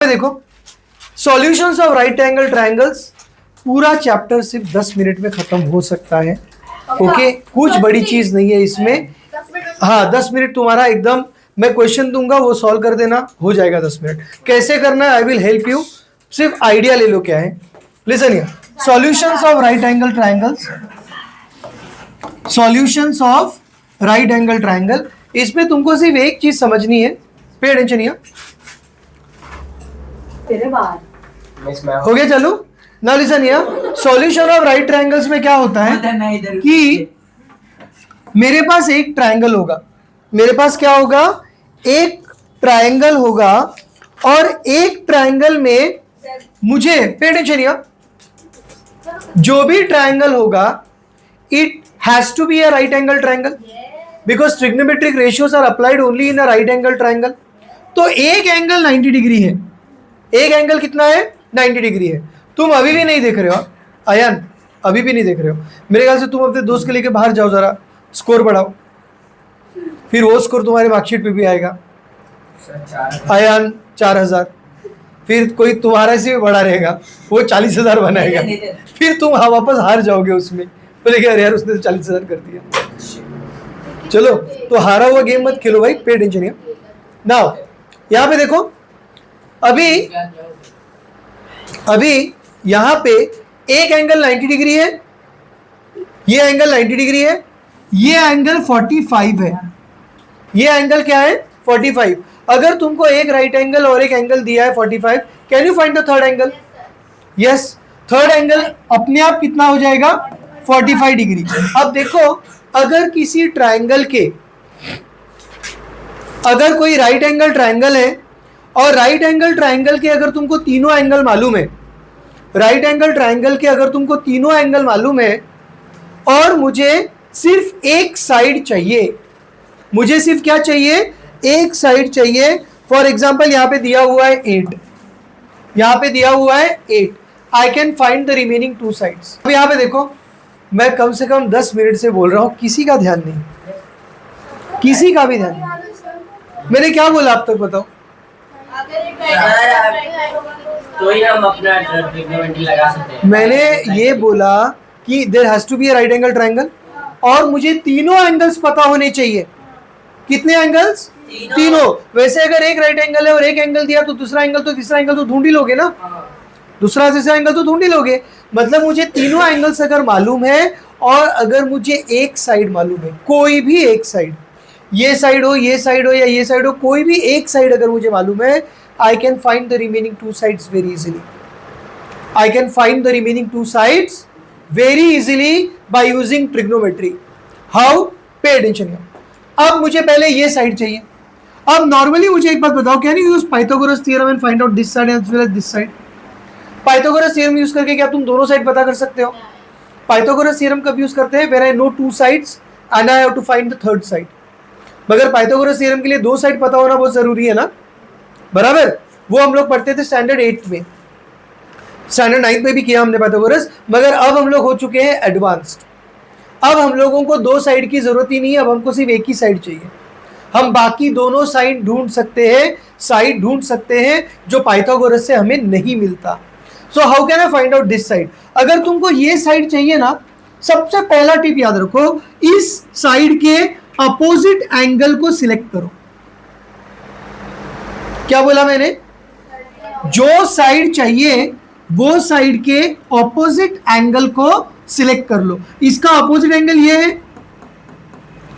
देखो solutions of right angle triangles, पूरा chapter सिर्फ 10 मिनट में खत्म हो सकता है। ओके, कुछ बड़ी चीज नहीं है इसमें। हाँ, 10 मिनट तुम्हारा एकदम, मैं क्वेश्चन दूंगा वो सॉल्व कर देना, हो जाएगा 10 मिनट। कैसे करना है आई विल हेल्प यू, सिर्फ आइडिया ले लो क्या है। Listen here, solutions of right angle triangles, solutions of right angle triangle. इसमें तुमको सिर्फ एक चीज समझनी है, पे अटेंशन हियर। हो गया, चलो now listen here. Solution of right triangles में क्या होता है कि मेरे पास एक ट्रायंगल होगा, मेरे पास क्या होगा, एक ट्रायंगल होगा, और एक ट्रायंगल में मुझे, पे अटेंशन हियर, जो भी ट्रायंगल होगा it has to be a right angle triangle because trigonometric ratios are applied only in a right angle triangle. तो एक एंगल 90 डिग्री है, एक एंगल कितना है, 90 डिग्री है। तुम अभी भी नहीं देख रहे हो अयन, अभी भी नहीं देख रहे हो। मेरे ख्याल से तुम अपने दोस्त के लेके बाहर जाओ, जरा स्कोर बढ़ाओ, फिर वो स्कोर तुम्हारे मार्कशीट पे भी आएगा। अयन 4000, फिर कोई तुम्हारा से बड़ा रहेगा, वो 40,000 बनाएगा, फिर तुम वापस हार जाओगे उसमें, बोले अरे यार उसने तो 40,000 कर दिया। चलो, तो हारा हुआ गेम मत खेलो भाई, पे अटेंशन हियर। नाउ यहाँ पे देखो, अभी यहां पे एक एंगल 90 डिग्री है, ये एंगल 90 डिग्री है, ये एंगल 45 है, ये एंगल क्या है, 45। अगर तुमको एक राइट एंगल और एक एंगल दिया है 45, can you find the third angle? Yes, third angle अपने आप कितना हो जाएगा, 45 डिग्री। अब देखो, अगर किसी ट्रायंगल के, अगर कोई राइट एंगल ट्रायंगल है और राइट एंगल ट्रायंगल के अगर तुमको तीनों एंगल मालूम है, राइट एंगल ट्रायंगल के अगर तुमको तीनों एंगल मालूम है और मुझे सिर्फ एक साइड चाहिए, मुझे सिर्फ क्या चाहिए, एक साइड चाहिए। फॉर एग्जांपल यहां पे दिया हुआ है 8, यहां पे दिया हुआ है 8, आई can find the remaining 2 sides. अब यहां पे देखो, मैं कम से कम 10 मिनट से बोल रहा हूं, किसी का ध्यान नहीं, किसी का भी ध्यान नहीं। मैंने क्या बोला आप तक बताओ? तो ही हम अपना ट्रिग्नोमेट्री लगा सकते हैं। मैंने ये बोला कि there has to be a right angle triangle, और मुझे तीनों एंगल्स पता होने चाहिए। कितने एंगल्स? तीनों। वैसे अगर एक राइट एंगल है और एक एंगल दिया तो दूसरा एंगल तो तीसरा एंगल तो ढूंढ ही लोगे ना, दूसरा तीसरा एंगल तो ढूंढ ही लोगे। मतलब मुझे तीनों एंगल्स अगर मालूम है, और अगर मुझे एक साइड मालूम है, कोई भी एक साइड, ये साइड हो, ये साइड हो, या ये साइड हो, कोई भी एक साइड अगर मुझे मालूम है, I can find the remaining 2 sides very easily. I can find the remaining 2 sides very easily by using trigonometry. How? Pay attention here. अब मुझे पहले ये साइड चाहिए। अब नॉर्मली मुझे एक बात बताओ, can you use Pythagoras theorem and find out this side as well as this side? Pythagoras theorem use करके क्या तुम दोनों साइड पता कर सकते हो? पाइथागोरस थ्योरम कब यूज करते हैं? When I know 2 sides and I have to find the third side. मगर पाइथागोरस थ्योरम के लिए 2 साइड पता होना बहुत जरूरी है ना, बराबर। वो हम लोग पढ़ते थे स्टैंडर्ड 8 में, स्टैंडर्ड 9 में भी किया हमने पाइथागोरस, मगर अब हम लोग हो चुके हैं एडवांस्ड। अब हम लोगों को 2 साइड की जरूरत ही नहीं है, अब हमको सिर्फ एक ही साइड चाहिए। हम बाकी दोनों साइड ढूंढ सकते हैं, साइड ढूंढ सकते हैं जो पाइथागोरस से हमें नहीं मिलता। So how can I find out this side? अगर तुमको ये साइड चाहिए ना, सबसे पहला टिप याद रखो, इस साइड के अपोजिट एंगल को सिलेक्ट करो। क्या बोला मैंने? जो साइड चाहिए वो साइड के ऑपोजिट एंगल को सिलेक्ट कर लो। इसका ऑपोजिट एंगल ये है,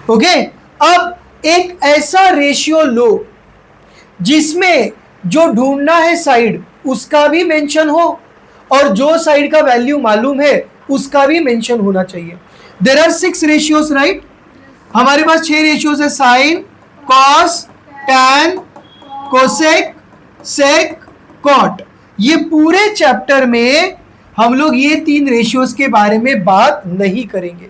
ओके। अब एक ऐसा रेशियो लो जिसमें जो ढूंढना है साइड उसका भी मेंशन हो, और जो साइड का वैल्यू मालूम है उसका भी मेंशन होना चाहिए। There are 6 ratios, right? हमारे पास 6 रेशियोज है, sine, cos, tan, cosec, sec, cot. ये पूरे चैप्टर में हम लोग ये 3 रेशियोज के बारे में बात नहीं करेंगे।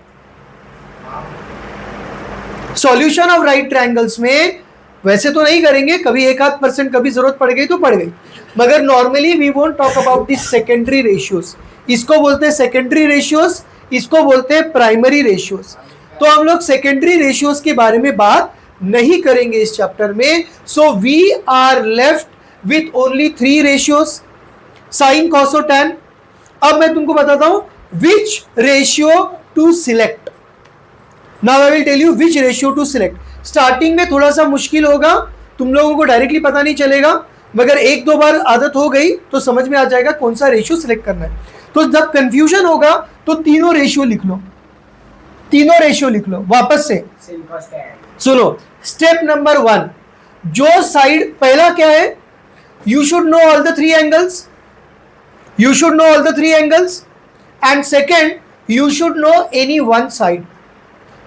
सॉल्यूशन ऑफ राइट ट्रायंगल्स में वैसे तो नहीं करेंगे, कभी 1-8% कभी जरूरत पड़ गई तो पड़ गई, मगर normally we won't talk about the secondary ratios. इसको बोलते हैं सेकेंडरी रेशियोज, इसको बोलते हैं प्राइमरी रेशियोज। तो हम लोग सेकेंडरी रेशियोज के बारे में बात नहीं करेंगे इस चैप्टर में। So we are left with only 3 ratios, sine, cos और टैन। अब मैं तुमको बताता हूं which ratio to select. Now I will tell you which ratio to select. Starting में थोड़ा सा मुश्किल होगा, तुम लोगों को डायरेक्टली पता नहीं चलेगा, मगर एक दो बार आदत हो गई तो समझ में आ जाएगा कौन सा रेशियो सिलेक्ट करना है। तो जब कंफ्यूजन होगा तो तीनों रेशियो लिख लो, तीनों रेशियो लिख लो वापस से। सुनो, स्टेप नंबर 1, जो साइड पहला क्या है, you should know all the 3 angles, you should know all the 3 angles, and second you should know any one side।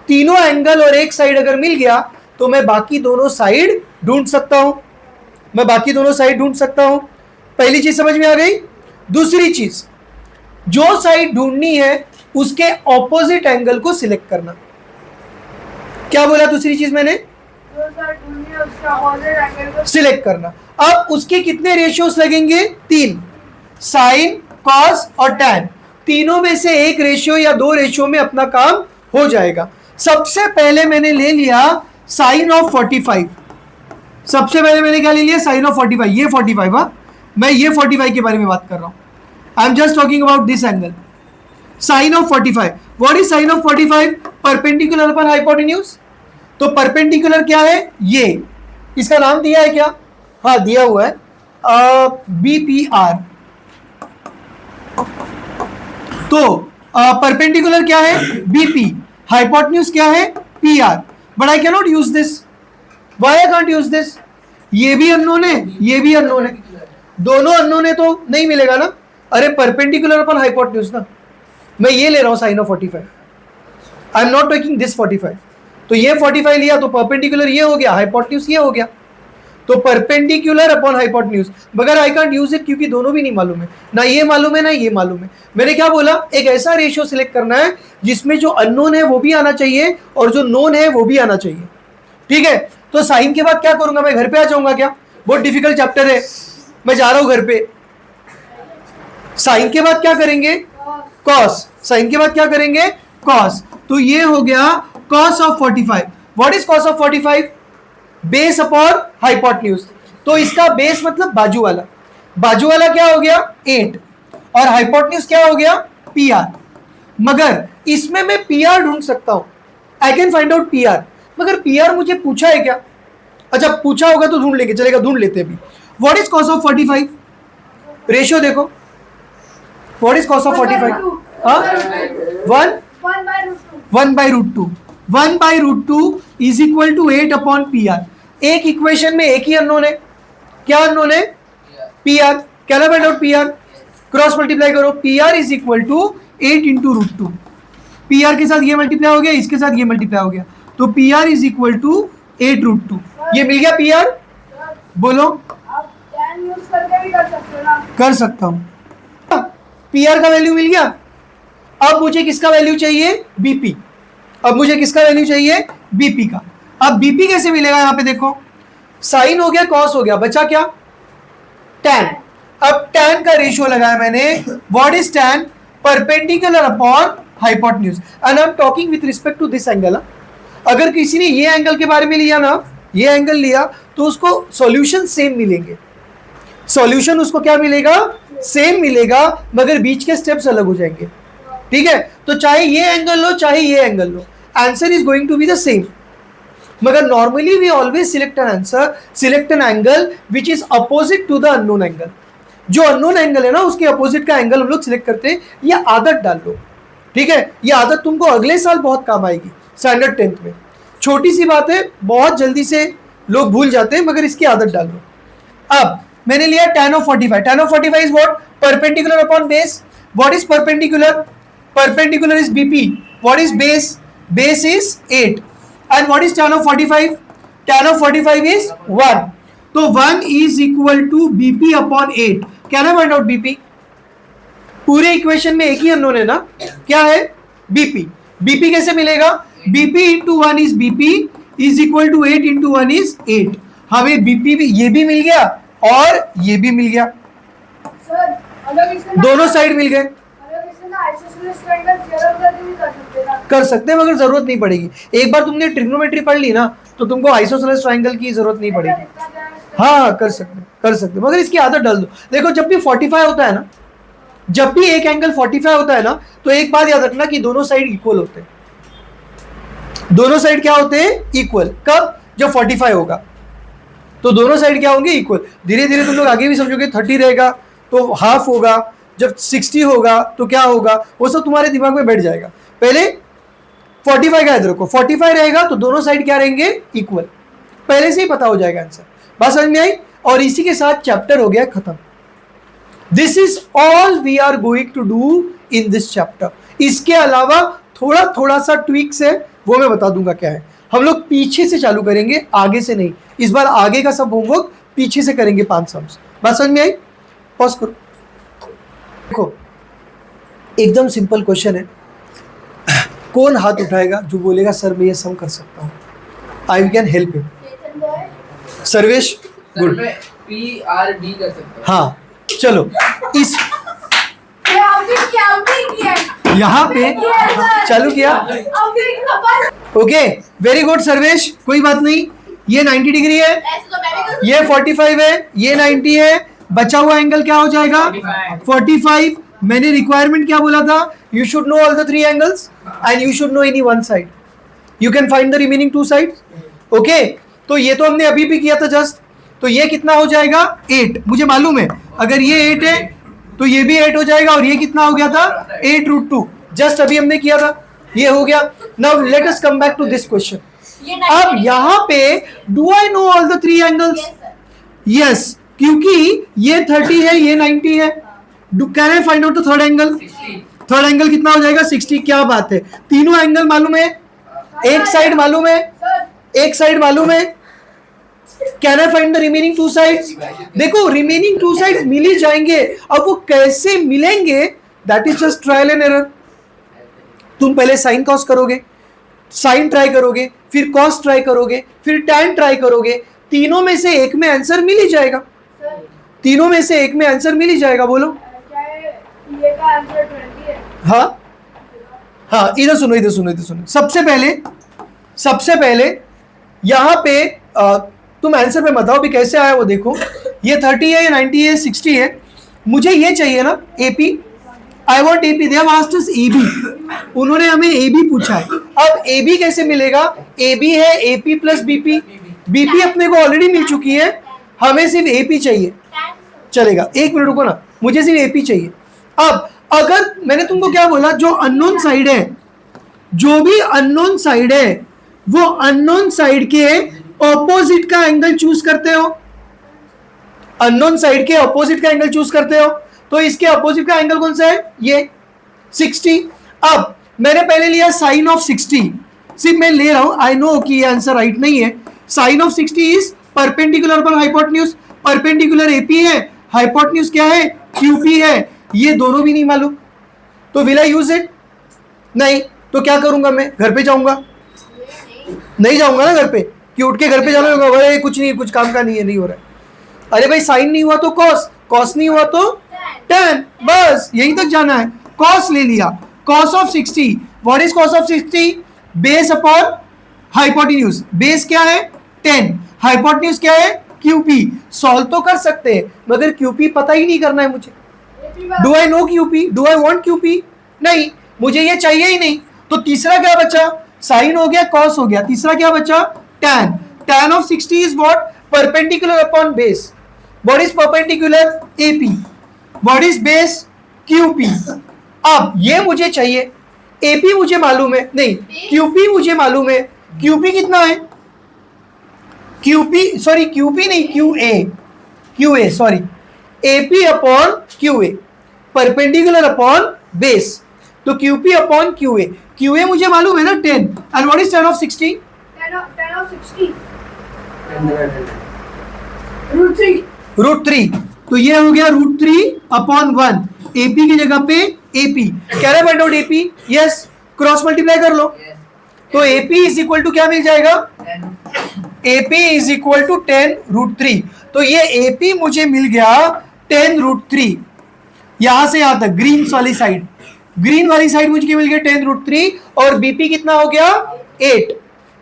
तीनों एंगल और एक साइड अगर मिल गया तो मैं बाकी दोनों साइड ढूंढ सकता हूं, मैं बाकी दोनों साइड ढूंढ सकता हूं। पहली चीज समझ में आ गई। दूसरी चीज, जो साइड ढूंढनी है उसके ऑपोजिट एंगल को सिलेक्ट करना। क्या बोला दूसरी चीज मैंने? सिलेक्ट करना। अब उसके कितने रेशियोस लगेंगे? 3, साइन, कॉस और टैन। तीनों में से एक रेशियो या 2 रेशियो में अपना काम हो जाएगा। सबसे पहले मैंने ले लिया साइन ऑफ 45। सबसे पहले मैंने क्या ले लिया? Sine of 45। ये 45, हाँ, मैं ये 45 के बारे में बात कर रहा हूं। I am just talking about this angle. Sine of 45। What is sine of 45? Perpendicular upon hypotenuse. तो परपेंडिकुलर क्या है? ये, इसका नाम दिया है क्या? हाँ, दिया हुआ है, BPR। तो परपेंडिकुलर क्या है? BP। हाइपोटेन्यूज क्या है? PR। But I can not use this. Why I can't use this? ये भी अननोन है, ये भी अननोन है, दोनों अननोन है तो नहीं मिलेगा ना। अरे परपेंडिकुलर अपन हाइपोटेन्यूज ना, मैं ये ले रहा हूं sine of 45। I am not taking this 45। तो ये 45 लिया तो परपेंडिकुलर ये हो गया, हाइपोटेन्यूज ये हो गया। तो परपेंडिकुलर अपॉन हाइपोटेन्यूज, मगर आई कांट यूज इट क्योंकि दोनों भी नहीं मालूम है, ना ये मालूम है ना ये मालूम है। मैंने क्या बोला? एक ऐसा रेशियो सिलेक्ट करना है जिसमें जो अननोन है वो भी आना चाहिए और जो नोन है वो भी आना चाहिए। ठीक है, तो साइन के बाद क्या करूंगा? मैं घर पे आ जाऊंगा क्या? बहुत डिफिकल्ट चैप्टर है, मैं जा रहा हूं घर पे। साइन के बाद क्या करेंगे? कॉस। साइन के बाद क्या करेंगे? कॉस। तो ये हो गया cos of 45। What is cos of 45? Base upon hypotenuse. तो इसका बेस मतलब बाजू वाला, बाजू वाला क्या हो गया? 8, और हाइपोटेन्यूज क्या हो गया? PR। मगर इसमें मैं PR ढूंढ सकता हूं, आई कैन फाइंड आउट PR। मगर PR मुझे पूछा है क्या? अच्छा, पूछा होगा तो ढूंढ लेंगे, चलेगा, ढूंढ लेते हैं अभी। What is cos of 45? Ratio देखो, व्हाट इज कॉस ऑफ 45? हाँ, 1/√2। 1/√2 is equal to 8 upon PR। एक इक्वेशन में एक ही अननोन है, क्या अननोन है? PR। क्या ना find out PR? Cross multiply करो, PR is equal to 8 into √2। PR के साथ ये मल्टीप्लाई हो गया, इसके साथ ये मल्टीप्लाई हो गया, तो PR इज इक्वल टू 8√2। ये मिल गया PR। बोलो, आप tan यूज करके भी कर सकते हो ना? कर सकता हूं। PR का वैल्यू मिल गया। अब मुझे किसका वैल्यू चाहिए? BP। अब मुझे किसका वैल्यू चाहिए? BP का। अब BP कैसे मिलेगा? यहां पे देखो, साइन हो गया, कॉस हो गया, बचा क्या? tan। अब tan का रेशियो लगाया मैंने। What is tan? Perpendicular upon hypotenuse, and I am talking with respect to this angle. अगर किसी ने ये एंगल के बारे में लिया ना, ये एंगल लिया, तो उसको सॉल्यूशन सेम मिलेंगे। सॉल्यूशन उसको क्या मिलेगा? सेम मिलेगा, मगर बीच के स्टेप्स अलग हो जाएंगे। ठीक है, तो चाहे ये एंगल लो चाहे ये एंगल लो, answer is going to be the same. मगर normally we always select an answer, select an angle which is opposite to the unknown angle. जो अननोन एंगल है ना, उसके अपोजिट का एंगल हम लोग सिलेक्ट करते हैं। ये आदत डाल लो, ठीक है, ये आदत तुमको अगले साल बहुत काम आएगी, स्टैंडर्ड 10th में। छोटी सी बात है, बहुत जल्दी से लोग भूल जाते हैं, मगर इसकी आदत डाल लो। अब मैंने लिया tan of 45। tan of 45 is what? Perpendicular upon base. What is perpendicular? Perpendicular is BP. What is base? Base is 8. And what is tan of 45? Tan of 45 is 1. So 1 is equal to BP upon 8. Can I find out BP? पूरे equation में एक ही unknown है ना, क्या है? BP। BP कैसे मिलेगा? BP into 1 is BP is equal to 8 into 1 is 8. हमें BP भी, ये भी मिल गया और ये भी मिल गया, सर अगर इसमें दोनों साइड मिल गए। अगर इसमें ना आइसोसेलेस ट्रायंगल थ्योरम करके भी कर सकते हैं ना? कर सकते हैं, मगर जरूरत नहीं पड़ेगी। एक बार तुमने ट्रिग्नोमेट्री पढ़ ली ना, तो तुमको आइसोसेलेस ट्रायंगल की जरूरत नहीं पड़ेगी। हाँ, कर सकते हैं। कर सकते हो, मगर इसकी आदत डाल दो। देखो जब भी 45 होता है ना, जब भी एक एंगल 45 होता है ना, तो एक बात याद रखना कि दोनों साइड इक्वल होते हैं। दोनों साइड क्या होते हैं? इक्वल। कब? जब 45 होगा तो दोनों साइड क्या होंगे? इक्वल। धीरे धीरे तुम लोग आगे भी समझोगे, 30 रहेगा तो हाफ होगा, जब 60 होगा तो क्या होगा, वो सब तुम्हारे दिमाग में बैठ जाएगा। पहले 45 का याद रखो, 45 रहेगा तो दोनों साइड क्या रहेंगे? इक्वल। पहले से ही पता हो जाएगा आंसर। बात समझ में आई? और इसी के साथ चैप्टर हो गया खत्म। This is all we are going to do in this chapter. इसके अलावा थोड़ा थोड़ा सा ट्विक्स है, वो मैं बता दूंगा क्या है। हम लोग पीछे से चालू करेंगे, आगे से नहीं। इस बार आगे का सब होमवर्क पीछे से करेंगे, 5 सम्स। बात समझ में आई? पॉज करो। देखो एकदम सिंपल क्वेश्चन है। कौन हाथ उठाएगा जो बोलेगा सर मैं ये सम कर सकता हूँ? I can help him. Sarvesh, good. PRD कर सकते हैं। हाँ चलो, इस यहाँ पे चालू किया। ओके वेरी गुड सर्वेश, कोई बात नहीं। ये 90 डिग्री है, ये 45 है, ये 90 है। बचा हुआ एंगल क्या हो जाएगा? 45। मैंने रिक्वायरमेंट क्या बोला था? You should know all the 3 angles and you should know any one side. You can find the remaining 2 sides. Okay, तो ये तो हमने अभी भी किया था जस्ट। तो ये कितना हो जाएगा? 8। मुझे मालूम है अगर ये 8 है तो ये भी 8 हो जाएगा। और ये कितना हो गया था? 8√2। जस्ट अभी हमने किया था, ये हो गया। Now let us come back to this question. अब यहाँ पे do I know all the 3 angles? Yes, क्योंकि ये 30 है, ये 90 है। Can I find out the third angle? Third angle कितना हो जाएगा? 60। क्या बात है, तीनों एंगल मालूम है, एक साइड मालूम है, एक साइड मालूम है। Can I find the remaining 2 sides? देखो रिमेनिंग 2 साइड्स मिल ही जाएंगे। अब वो कैसे मिलेंगे, that is just trial and error. तुम पहले साइन कॉस करोगे, साइन ट्राई करोगे, फिर कॉस ट्राई करोगे, फिर टैन ट्राई करोगे। तीनों में से एक में आंसर मिल ही जाएगा। तीनों में से एक में आंसर मिल ही जाएगा। बोलो। ये का आंसर 20 है। हाँ हाँ, इधर सुनो, इधर सुनो, इधर सुनो। सबसे पहले यहाँ पे तुम आंसर पे बताओ भी कैसे आया वो देखो। ये 30 है, ये 90 है, 60 है। मुझे ये चाहिए ना AP। I want AP। They have asked us AB। उन्होंने हमें AB पूछा है। अब AB कैसे मिलेगा? AB है AP प्लस BP। BP अपने को ऑलरेडी मिल चुकी है, हमें सिर्फ AP चाहिए। चलेगा, 1 मिनट रुको ना, मुझे सिर्फ AP चाहिए। अब अगर मैंने तुमको क्या बोला, जो अननोन साइड है, जो भी अननोन साइड है, वो अननोन साइड के ऑपोजिट का एंगल चूज करते हो। अननोन साइड के ऑपोजिट का एंगल चूज करते हो। तो इसके ऑपोजिट का एंगल कौन सा है? ये 60। अब मैंने पहले लिया साइन ऑफ 60। सिर्फ मैं ले रहा हूं, आई नो कि ये आंसर राइट नहीं है। Sine of 60 is perpendicular upon hypotenuse. Perpendicular AP है, हाइपोटेन्यूज क्या है? QP है। ये दोनों भी नहीं मालूम, तो विल आई यूज इट? नहीं। तो क्या करूंगा मैं? घर पे जाऊंगा? नहीं जाऊंगा ना घर पे, कि उठ के घर पे जाना होगा, अरे कुछ नहीं, कुछ काम का नहीं है, नहीं हो रहा है। अरे भाई साइन नहीं हुआ तो कॉस, कॉस नहीं हुआ तो टैन, बस यहीं तक जाना है। कॉस ले लिया, cos of 60। What is cos of 60? Base upon hypotenuse. Base क्या है? 10। हाइपोटेन्यूज क्या है? QP। सॉल्व तो कर सकते हैं, मगर QP पता ही नहीं करना है मुझे। Do I no QP? Do I want QP? नहीं, मुझे ये चाहिए ही नहीं। तो तीसरा क्या बचा? साइन हो गया, कॉस हो गया, तीसरा क्या बचा? Tan. Tan of 60 is what? Perpendicular upon base. What is perpendicular? AP। What is base? QP। अब ये मुझे चाहिए, AP मुझे मालूम है, नहीं QP मुझे मालूम है। QP कितना है? QP नहीं, QA sorry. AP upon QA, perpendicular upon base. तो QP अपॉन QA मुझे मालूम है ना 10। And what is tan of 60? tan of 60 √3। √3। तो ये हो गया √3 अपॉन 1। AP की जगह पे AP। क्या है find out AP? Yes, cross multiply कर लो। तो AP इज इक्वल टू क्या मिल जाएगा? AP is equal to 10√3। तो ये AP मुझे मिल गया 10√3। यहां से यहां तक ग्रीन वाली साइड, ग्रीन वाली साइड मुझे मिल गया 10√3। और BP कितना हो गया? 8।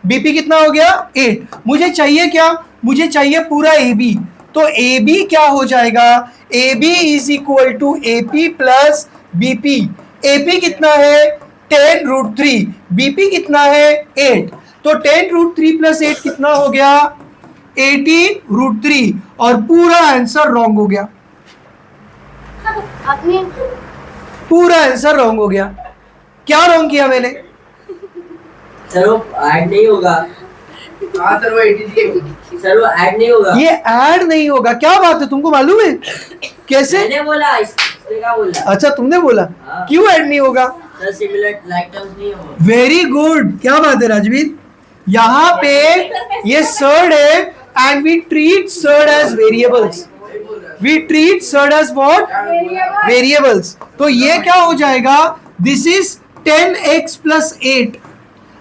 BP कितना हो गया? 8। मुझे चाहिए क्या? मुझे चाहिए पूरा AB। तो ए बी क्या हो जाएगा, A B is equal to A P plus B P. A P कितना है 10√3, बीपी कितना है 8, तो 10√3 प्लस 8 कितना हो गया 18√3, और पूरा आंसर रॉन्ग हो गया, आपने पूरा आंसर रॉन्ग हो गया। क्या रॉन्ग किया मैंने? सर वो ऐड नहीं होगा, हाँ सर वो 83 होगी। सर वो ऐड नहीं होगा। ये ऐड नहीं होगा, क्या बात है, तुमको मालूम है कैसे? मैंने बोला, इसने क्या बोला? अच्छा तुमने बोला, हाँ। क्यों ऐड नहीं होगा? सर सिमिलर लाइक टर्म्स नहीं होगा। वेरी गुड, क्या बात है राजवीर, यहाँ पे ये सर्ड है and we treat surd as variables, we treat surd as what, variables. तो ये क्या हो जाएगा, दिस इज 10x प्लस 8।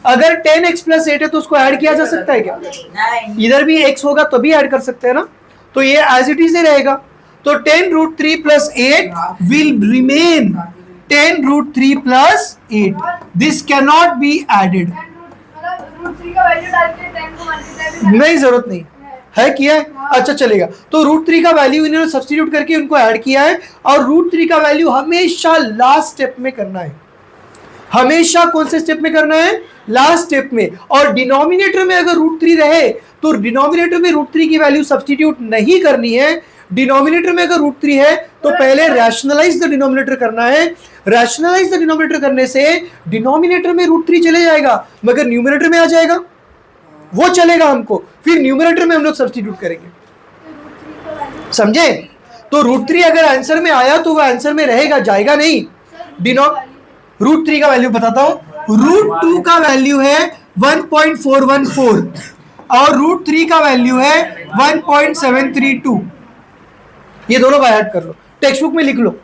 अगर 10x प्लस 8 है तो उसको ऐड किया जा सकता है क्या? नहीं। इधर भी x होगा तो भी ऐड कर सकते हैं ना, तो ये एज इट इज रहेगा। तो 10√3 plus 8 will remain 10√3 plus 8, this can not be added. मतलब √3 का वैल्यू डाल के 10 को मल्टीप्लाई नहीं, जरूरत नहीं है, किया है, अच्छा चलेगा। तो √3 का वैल्यू इन्होंने सब्स्टिट्यूट करके उनको ऐड किया है, और √3 का वैल्यू हमेशा लास्ट स्टेप में करना है, हमेशा कौन से स्टेप में करना है, लास्ट स्टेप में। और डिनोमिनेटर में अगर √3 रहे तो डिनोमिनेटर में √3 की वैल्यू सब्स्टिट्यूट नहीं करनी है। डिनोमिनेटर में अगर √3 है तो पहले रैशनलाइज द डिनोमिनेटर करना है, रैशनलाइज द डिनोमिनेटर करने से डिनोमिनेटर में √3 चले जाएगा, मगर न्यूमरेटर में आ जाएगा, वो चलेगा हमको, फिर न्यूमरेटर में हम लोग सब्स्टिट्यूट करेंगे, समझे? तो √3 अगर आंसर में आया तो वो आंसर में रहेगा, जाएगा नहीं। √3 का वैल्यू बताता हूं, √2 का वैल्यू है 1.414 और √3 का वैल्यू है 1.732। ये दोनों बाय हार्ट कर लो, टेक्स्ट बुक में लिख लो,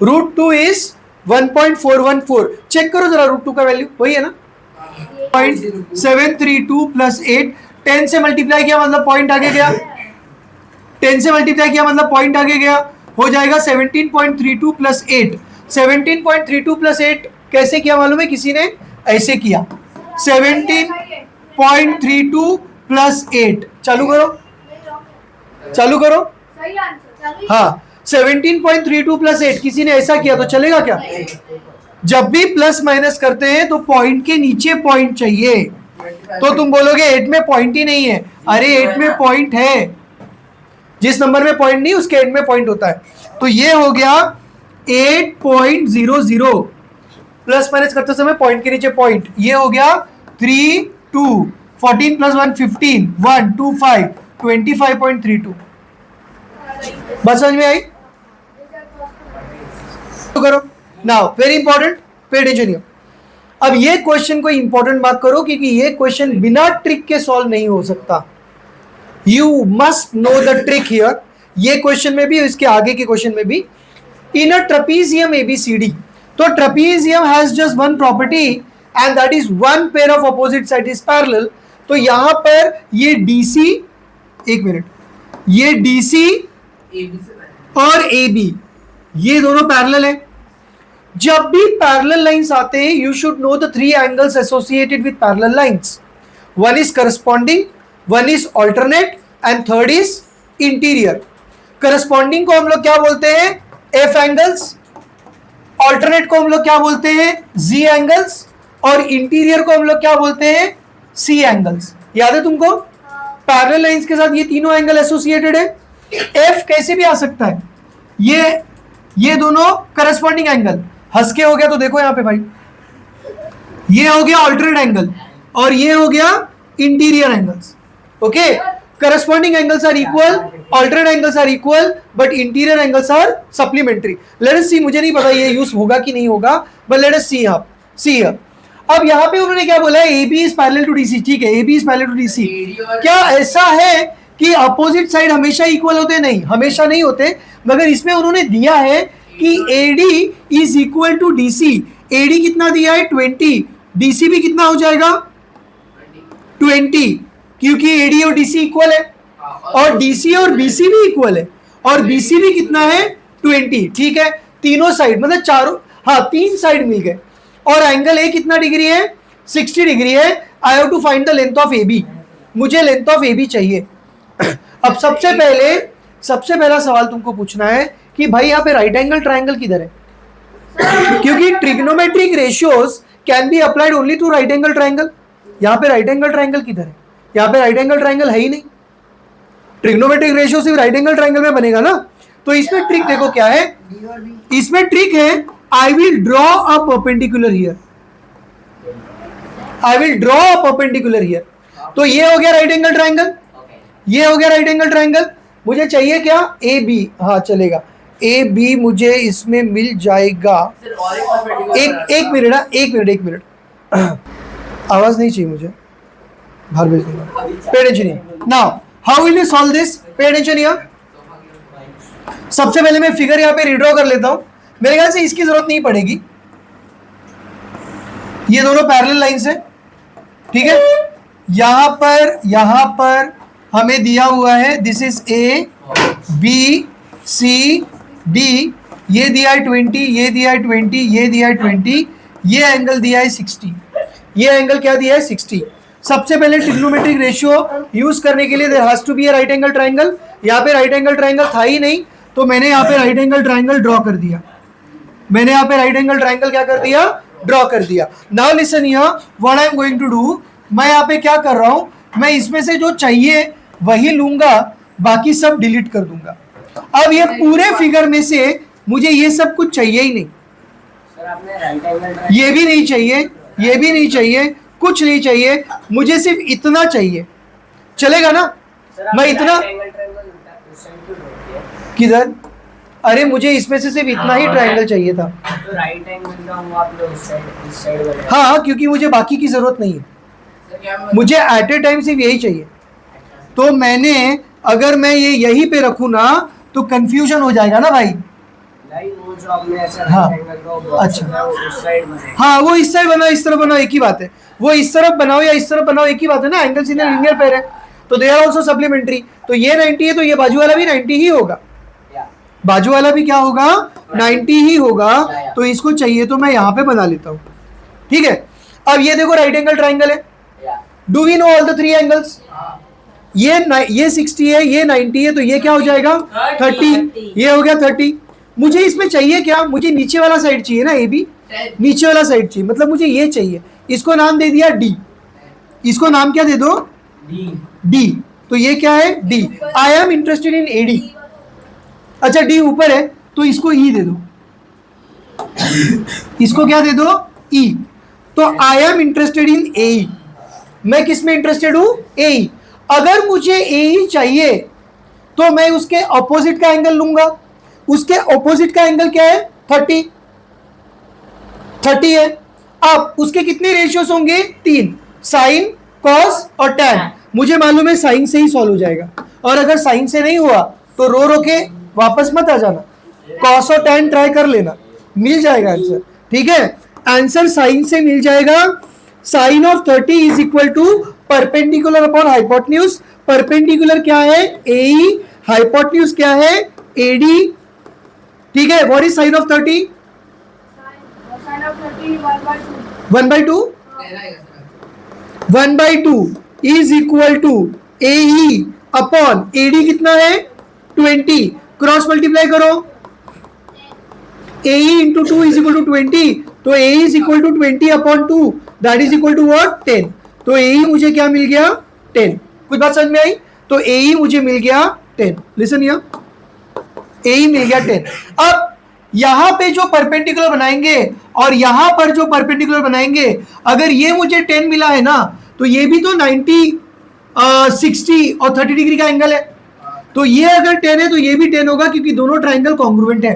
√2 इज 1.414। चेक करो जरा √2 का वैल्यू, वही है ना, 0.732 प्लस 8, 10 से मल्टीप्लाई किया मतलब पॉइंट आगे गया, 10 से मल्टीप्लाई किया मतलब पॉइंट आगे गया, हो जाएगा 17.32 प्लस 8। 17.32 प्लस 8 कैसे किया मालूम है किसी ने? ऐसे किया, 17.32 प्लस 8। चालू करो, चालू करो, सही आंसर। हाँ 17.32 प्लस 8 किसी ने ऐसा किया तो चलेगा क्या? जब भी प्लस माइनस करते हैं तो पॉइंट के नीचे पॉइंट चाहिए, तो तुम बोलोगे 8 में पॉइंट ही नहीं है, अरे 8 में पॉइंट है, जिस नंबर में पॉइंट नहीं उसके 8 में पॉइंट होता है। तो ये हो गया 8.00, प्लस माइनस करते समय पॉइंट के नीचे पॉइंट, ये हो गया 3 2, 14 प्लस 1 15, 1 2 5, 25.32। बात समझ में आई? तो करो now, very important, pay attention here. अब ये क्वेश्चन को इंपॉर्टेंट बात करो, क्योंकि ये क्वेश्चन बिना ट्रिक के सॉल्व नहीं हो सकता, you must know the trick here. ये क्वेश्चन में भी, इसके आगे के क्वेश्चन में भी, इन अ ट्रेपीजियम एबीसीडी, तो trapezium has just one property and that is one pair of opposite side is parallel. तो यहां पर ये डीसी, एक मिनट, ये डीसी और AB ये दोनों पैरेलल है। जब भी पैरेलल लाइंस आते हैं you should know the 3 angles associated with parallel lines, one is corresponding, one is alternate and third is interior. Corresponding को हम लोग क्या बोलते हैं? F एंगल्स, ऑल्टरनेट को हम लोग क्या बोलते हैं? Z एंगल्स, और इंटीरियर को हम लोग क्या बोलते हैं? C angles. याद है तुमको? पैरेलल लाइंस के साथ ये तीनों एंगल एसोसिएटेड है। F कैसे भी आ सकता है, ये दोनों करस्पॉन्डिंग एंगल, हंस के हो गया तो देखो यहां पे भाई, ये हो गया ऑल्टरनेट एंगल और ये हो गया interior angles. Okay, corresponding angles are equal, alternate angles are equal, but interior angles are supplementary. Let us see, मुझे नहीं पता ये यूज होगा कि नहीं होगा, but let us see here, see here. अब यहाँ पे उन्होंने क्या बोला है? AB is parallel to DC, ठीक है, AB is parallel to DC। क्या ऐसा है कि अपोजिट साइड हमेशा इक्वल होते? नहीं, हमेशा नहीं होते, मगर इसमें उन्होंने दिया है कि AD is equal to DC। AD कितना दिया है? 20, DC भी कितना हो जाएगा? 20, क्योंकि AD और DC इक्वल है, और DC और BC भी इक्वल है, और BC भी कितना है? 20, ठीक है। तीनों साइड मतलब चारों, हाँ 3 साइड मिल गए, और एंगल A कितना डिग्री है? 60 डिग्री है। I have to find the length of AB, मुझे लेंथ ऑफ AB चाहिए। अब सबसे पहला सवाल तुमको पूछना है कि भाई यहाँ पे राइट एंगल ट्राइंगल किधर है, क्योंकि trigonometric ratios can be applied only to right angle triangle. यहाँ पे राइट एंगल ट्राइंगल किधर है, यहाँ पे राइट एंगल ट्राइंगल है ही नहीं। ट्रिग्नोमेट्रिक रेशियो सिर्फ राइट एंगल ट्राइंगल में बनेगा ना। तो इसमें ट्रिक देखो क्या है, इसमें ट्रिक है I will draw a perpendicular here, I will draw a perpendicular here. तो ये हो गया राइट एंगल ट्राइंगल, ये हो गया राइट एंगल ट्राइंगल। मुझे चाहिए क्या, ए बी, हाँ चलेगा, ए बी मुझे इसमें मिल जाएगा। एक मिनट आवाज नहीं चाहिए मुझे, बाहर भेज दूंगा। Pay attention here. Now how will you solve this, pay attention here. सबसे पहले मैं फिगर यहाँ पे रिड्रॉ कर लेता हूं, मेरे ख्याल से इसकी जरूरत नहीं पड़ेगी, ये दोनों पैरेलल लाइंस है, ठीक है। यहां पर हमें दिया हुआ है this is A B C D, ये दिया है 20, ये दिया है 20, ये दिया है 20, ये एंगल दिया है 60, ये एंगल क्या दिया है 60। सबसे पहले ट्रिग्नोमेट्रिक रेशियो यूज करने के लिए there has to be a right angle triangle. यहाँ पे राइट एंगल ट्राइंगल था ही नहीं, तो मैंने यहाँ पे राइट एंगल ट्राइंगल ड्रॉ कर दिया, मैंने यहाँ पे राइट एंगल ट्राइंगल क्या कर दिया, ड्रॉ कर दिया। Now listen here what I am going to do, मैं यहाँ पे क्या कर रहा हूं, मैं इसमें से जो चाहिए वही लूंगा, बाकी सब डिलीट कर दूंगा। अब ये पूरे फिगर में से मुझे ये सब कुछ चाहिए ही नहीं, सर आपने राइट एंगल ये भी नहीं चाहिए, ये भी नहीं चाहिए, कुछ नहीं चाहिए, मुझे सिर्फ इतना चाहिए, चलेगा ना। मैं इतना किधर, अरे मुझे इसमें से सिर्फ इतना ही ट्रायंगल चाहिए था, तो राइट एंगल का वो आप लोग इस साइड बनाए। हाँ क्योंकि मुझे बाकी की जरूरत नहीं है, मुझे एट ए टाइम सिर्फ यही चाहिए। तो मैंने अगर मैं ये यहीं पे रखूँ ना तो कंफ्यूजन हो जाएगा ना भाई। वो जो आपने ऐसा हाँ, राइट एंगल का बॉक्स अच्छा। है, वो उस साइड बनाए। हाँ वो इस साइड बनाओ, इस तरफ बनाओ, एक ही बात है। वो इस तरफ बनाओ या इस तरफ बनाओ, एक ही बात है ना, एंगल्स इन लीनियर पेयर है, तो दे आर आल्सो सप्लीमेंट्री। तो ये 90 है तो ये बाजू वाला भी 90 ही होगा, बाजू वाला भी क्या होगा 90 ही होगा। तो इसको चाहिए तो मैं यहाँ पे बना लेता हूँ, ठीक है। अब ये देखो राइट एंगल ट्राइंगल है, do we know all the 3 angles, ये 60 है, ये 90 है, तो ये क्या हो जाएगा 30, ये हो गया 30। मुझे इसमें चाहिए क्या, मुझे नीचे वाला साइड चाहिए ना, ए बी नीचे वाला साइड चाहिए, मतलब मुझे ये चाहिए, इसको नाम दे दिया डी, इसको नाम क्या दे दो डी। तो ये क्या है D, I am interested in A D. अच्छा डी ऊपर है तो इसको ई दे दो, इसको क्या दे दो ई। तो आई एम इंटरेस्टेड इन ए, मैं किस में इंटरेस्टेड हूं ए। अगर मुझे ए चाहिए तो मैं उसके ऑपोजिट का एंगल लूंगा, उसके ऑपोजिट का एंगल क्या है 30 है। अब उसके कितने रेशियोज होंगे 3, साइन कॉस और टैन। मुझे मालूम है साइन से ही सॉल्व हो जाएगा, और अगर साइन से नहीं हुआ तो रो के वापस मत आ जाना, कॉस और टैन ट्राई कर लेना, मिल जाएगा आंसर, ठीक है। आंसर साइन से मिल जाएगा, sine of 30 is equal to perpendicular upon hypotenuse. Perpendicular क्या है AE, हाइपोटेन्यूज क्या है AD, ठीक है। What is sine of 30, 1/2 is equal to AE upon AD कितना है 20, क्रॉस मल्टीप्लाई करो, AE into 2 is equal to 20, तो AE is equal to 20 upon 2, that is equal to what 10। तो AE मुझे क्या मिल गया 10। कुछ बात समझ में आई, तो AE मुझे मिल गया 10। लिसन हियर, AE मिल गया 10। अब यहां पे जो परपेंडिकुलर बनाएंगे और यहां पर जो परपेंडिकुलर बनाएंगे, अगर ये मुझे 10 मिला है ना, तो ये भी तो 90 60 और 30 डिग्री का एंगल है, तो ये अगर 10 है तो ये भी 10 होगा, क्योंकि दोनों ट्राइंगल कॉन्ग्रुएंट है।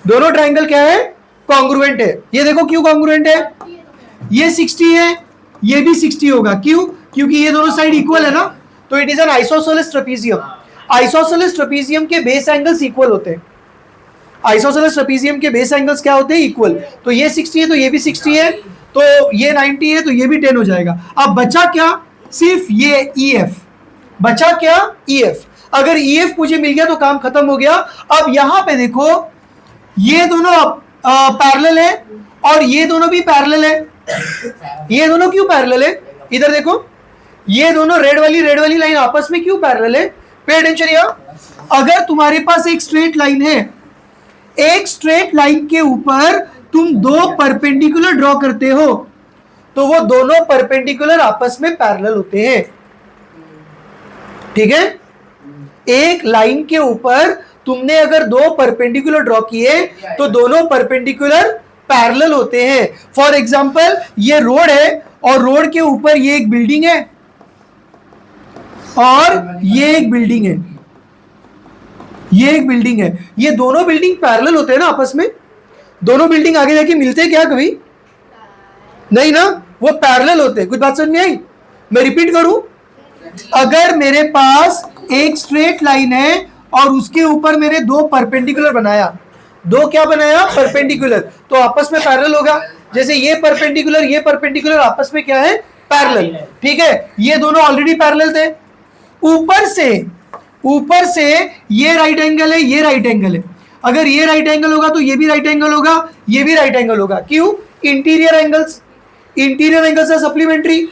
दोनों ट्राइंगल क्या है कॉन्ग्रुएंट है। ये देखो क्यों कॉन्ग्रुएंट है, ये 60 है, ये भी 60 होगा, क्यों, क्योंकि ये दोनों साइड इक्वल है ना। तो it is an isosceles trapezium. Isosceles trapezium के बेस एंगल्स इक्वल होते हैं, आइसोसेलेस ट्रेपीजियम के बेस एंगल्स क्या होते हैं इक्वल। तो ये 60 है तो ये भी 60 है, तो ये 90 है तो ये भी 10 हो जाएगा। अब बचा क्या, सिर्फ ये EF बचा, क्या EF। अगर EF मुझे मिल गया तो काम खत्म हो गया। अब यहां पे देखो ये दोनों पैरेलल है और ये दोनों भी पैरेलल है। ये दोनों क्यों पैरेलल है, इधर देखो, ये दोनों रेड वाली लाइन आपस में क्यों पैरेलल है, पे अटेंशन हियर। अगर तुम्हारे पास एक स्ट्रेट लाइन है, एक स्ट्रेट लाइन के ऊपर तुम दो परपेंडिकुलर ड्रॉ करते हो, तो वो दोनों परपेंडिकुलर आपस में पैरेलल होते हैं। ठीक है, एक लाइन के ऊपर तुमने अगर दो परपेंडिकुलर ड्रॉ किए तो दोनों परपेंडिकुलर पैरेलल होते हैं। फॉर एग्जांपल ये रोड है और रोड के ऊपर ये एक बिल्डिंग है और ये एक बिल्डिंग है, ये एक बिल्डिंग है, ये दोनों बिल्डिंग पैरेलल होते हैं ना आपस में। दोनों बिल्डिंग आगे जाके मिलते क्या कभी? नहीं ना, वो पैरेलल होते हैं। कुछ बात समझ में आई? मैं रिपीट करूं, अगर मेरे पास एक स्ट्रेट लाइन है और उसके ऊपर मेरे दो परपेंडिकुलर बनाया, दो क्या बनाया? परपेंडिकुलर, तो आपस में पैरेलल होगा। जैसे ये परपेंडिकुलर आपस में क्या है? पैरेलल। ठीक है, ये दोनों ऑलरेडी पैरेलल थे। ऊपर से ये राइट एंगल है, ये राइट एंगल है। अगर ये राइट एंगल होगा तो ये भी राइट एंगल होगा, ये भी राइट एंगल होगा। क्यों? इंटीरियर एंगल्स आर सप्लीमेंट्री,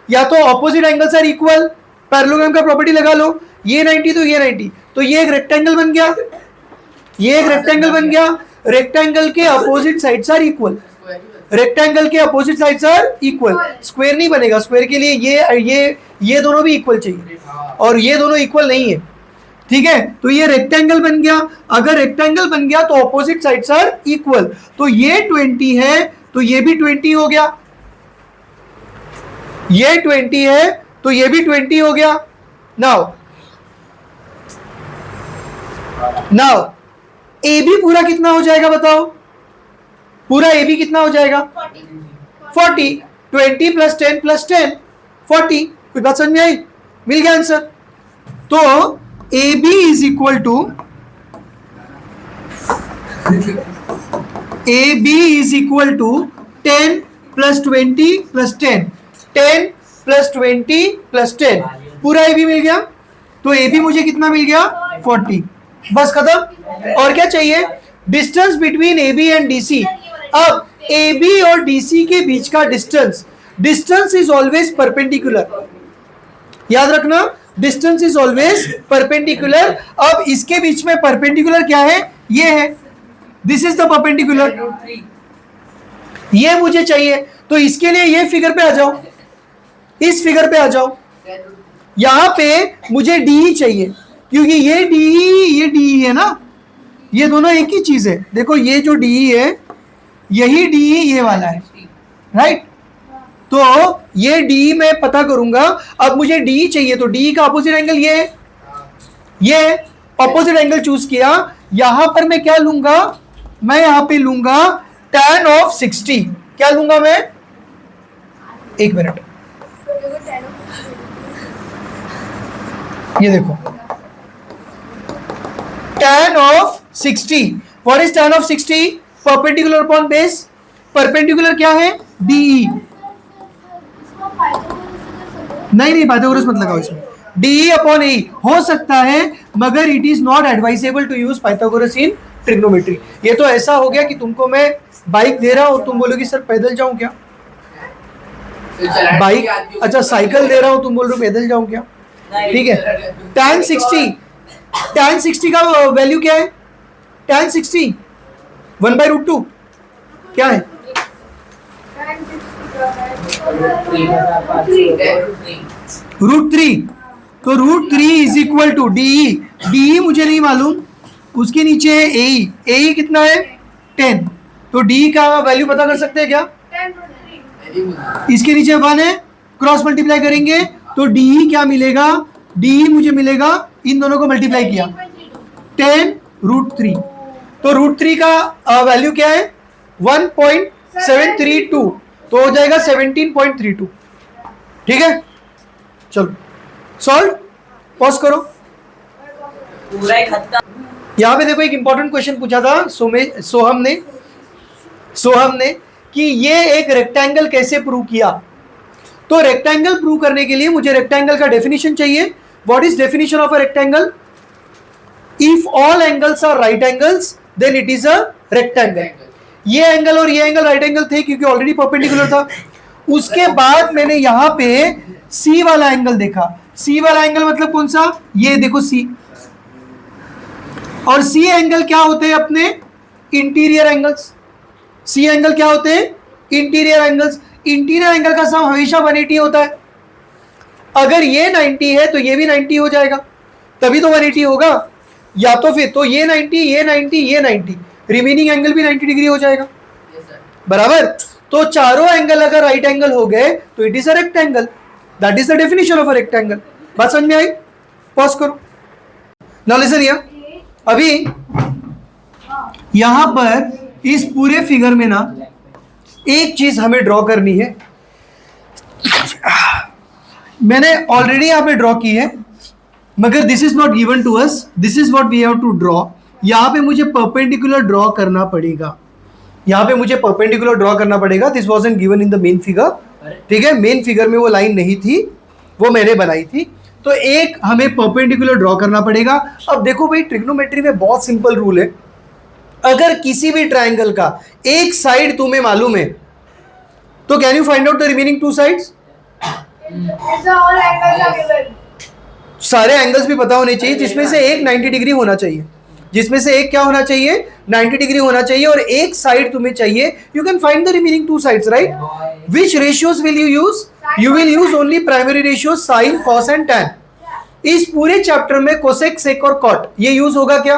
या तो opposite angles are equal. Parallelogram का प्रॉपर्टी लगा लो, ये 90 तो ये 90, तो ये एक रेक्टेंगल बन गया, ये एक रेक्टेंगल बन गया। रेक्टेंगल के opposite sides are equal, rectangle के opposite sides are equal. Square नहीं बनेगा, स्क्वायर के लिए ये दोनों भी इक्वल चाहिए और ये दोनों इक्वल नहीं है। ठीक है, तो ये रेक्टेंगल बन गया। अगर रेक्टेंगल बन गया तो अपोजिट साइड्स आर इक्वल, तो ये 20 है तो ये भी 20 हो गया, ये 20 है तो ये भी 20 हो गया। नाउ ए बी पूरा कितना हो जाएगा बताओ? पूरा ए बी कितना हो जाएगा? 40। 20 प्लस 10 प्लस 10 40। कोई बात समझ में आई? मिल गया आंसर। तो A B is equal to 10 plus 20 plus 10, 10 plus 20 plus 10, पूरा ए बी मिल गया। तो ए बी मुझे कितना मिल गया? 40। बस खत्म। और क्या चाहिए? Distance between A B and D C. अब ए बी और डी सी के बीच का डिस्टेंस इज ऑलवेज परपेंडिकुलर। याद रखना, डिस्टेंस इज ऑलवेज परपेंडिकुलर। अब इसके बीच में परपेंडिकुलर क्या है? ये है, दिस इज द परपेंडिकुलर, ये मुझे चाहिए। तो इसके लिए ये फिगर पे आ जाओ, इस फिगर पे आ जाओ। यहां पे मुझे डी चाहिए क्योंकि ये डी है ना, ये दोनों एक ही चीज है। देखो ये जो डी है, यही डी ये वाला है, राइट? तो ये डी मैं पता करूंगा। अब मुझे डी चाहिए तो डी का अपोजिट एंगल ये अपोजिट एंगल चूज किया। यहां पर मैं क्या लूंगा? मैं यहां पे लूंगा tan ऑफ 60। क्या लूंगा मैं? एक मिनट, ये देखो tan of 60। What is tan of 60? Perpendicular upon base. Perpendicular क्या है? DE। नहीं पाइथागोरस मत लगाओ इसमें। DE अपॉन ए हो सकता है, मगर it is not advisable to use Pythagoras in trigonometry. ये तो ऐसा हो गया कि तुमको मैं बाइक दे रहा हूं, तुम बोलोगे सर पैदल जाऊं क्या? बाइक, अच्छा साइकिल दे रहा हूं, तुम बोल रहे हो पैदल जाऊं क्या? ठीक है। tan 60 का वैल्यू क्या है? tan 60 1/√2 क्या है? √3। तो √3 इज इक्वल टू DE मुझे नहीं मालूम, उसके नीचे है AE कितना है? 10। तो DE का वैल्यू पता कर सकते हैं क्या? इसके नीचे 1 है, क्रॉस मल्टीप्लाई करेंगे तो DE क्या मिलेगा? DE मुझे मिलेगा, इन दोनों को मल्टीप्लाई किया 10√3। तो √3 का वैल्यू क्या है? 1.732, तो हो जाएगा 17.32। ठीक है, चलो सॉल्व, पॉज करो। पूरा ही खत्म। यहाँ पे देखो एक इंपॉर्टेंट क्वेश्चन पूछा था सोहम ने कि ये एक रेक्टेंगल कैसे प्रूव किया। तो रेक्टेंगल प्रूव करने के लिए मुझे रेक्टेंगल का डेफिनेशन चाहिए। What is definition of a rectangle? If all angles are right angles then it is a rectangle. ये एंगल और ये एंगल राइट एंगल थे क्योंकि ऑलरेडी परपेंडिकुलर था। उसके बाद मैंने यहां पे सी वाला एंगल देखा सी वाला एंगल मतलब कौन सा, ये देखो सी, और सी एंगल क्या होते हैं अपने, इंटीरियर एंगल्स। सी एंगल क्या होते हैं, इंटीरियर एंगल्स। इंटीरियर एंगल का सम हमेशा 180 होता है। अगर ये 90 है तो ये भी 90 हो जाएगा, तभी तो 180 होगा। या तो फिर तो ये 90, ये 90, ये 90, रिमेनिंग एंगल भी 90 डिग्री हो जाएगा, बराबर। तो चारों एंगल अगर राइट एंगल हो गए तो it is a rectangle. That is the definition of a rectangle. बात समझ में आई? पॉज करो। Now listen here. अभी यहां पर इस पूरे फिगर में ना एक चीज हमें ड्रॉ करनी है। मैंने ऑलरेडी यहां पे ड्रॉ की है, मगर this is not given to us, this is what we have to draw. यहां पे मुझे परपेंडिकुलर ड्रॉ करना पड़ेगा, यहां पे मुझे परपेंडिकुलर ड्रॉ करना पड़ेगा। This wasn't given in the main figure, ठीक है। मेन फिगर में वो लाइन नहीं थी, वो मैंने बनाई थी। तो एक हमें परपेंडिकुलर ड्रॉ करना पड़ेगा। अब देखो भाई, ट्रिग्नोमेट्री में बहुत सिंपल रूल है। अगर किसी भी ट्राइंगल का एक साइड तुम्हें मालूम है तो can you find out the remaining two sides? all angles are given. सारे एंगल्स भी पता होने चाहिए, जिसमें से एक 90 डिग्री होना चाहिए, जिसमें से एक क्या होना चाहिए, 90 डिग्री होना चाहिए, और एक साइड तुम्हें चाहिए। You can find the remaining two sides, right. Which ratios will you use? You will use only primary ratio, sine, cos and tan. इस पूरे चैप्टर में कोसेक, सेक और कॉट ये यूज होगा क्या?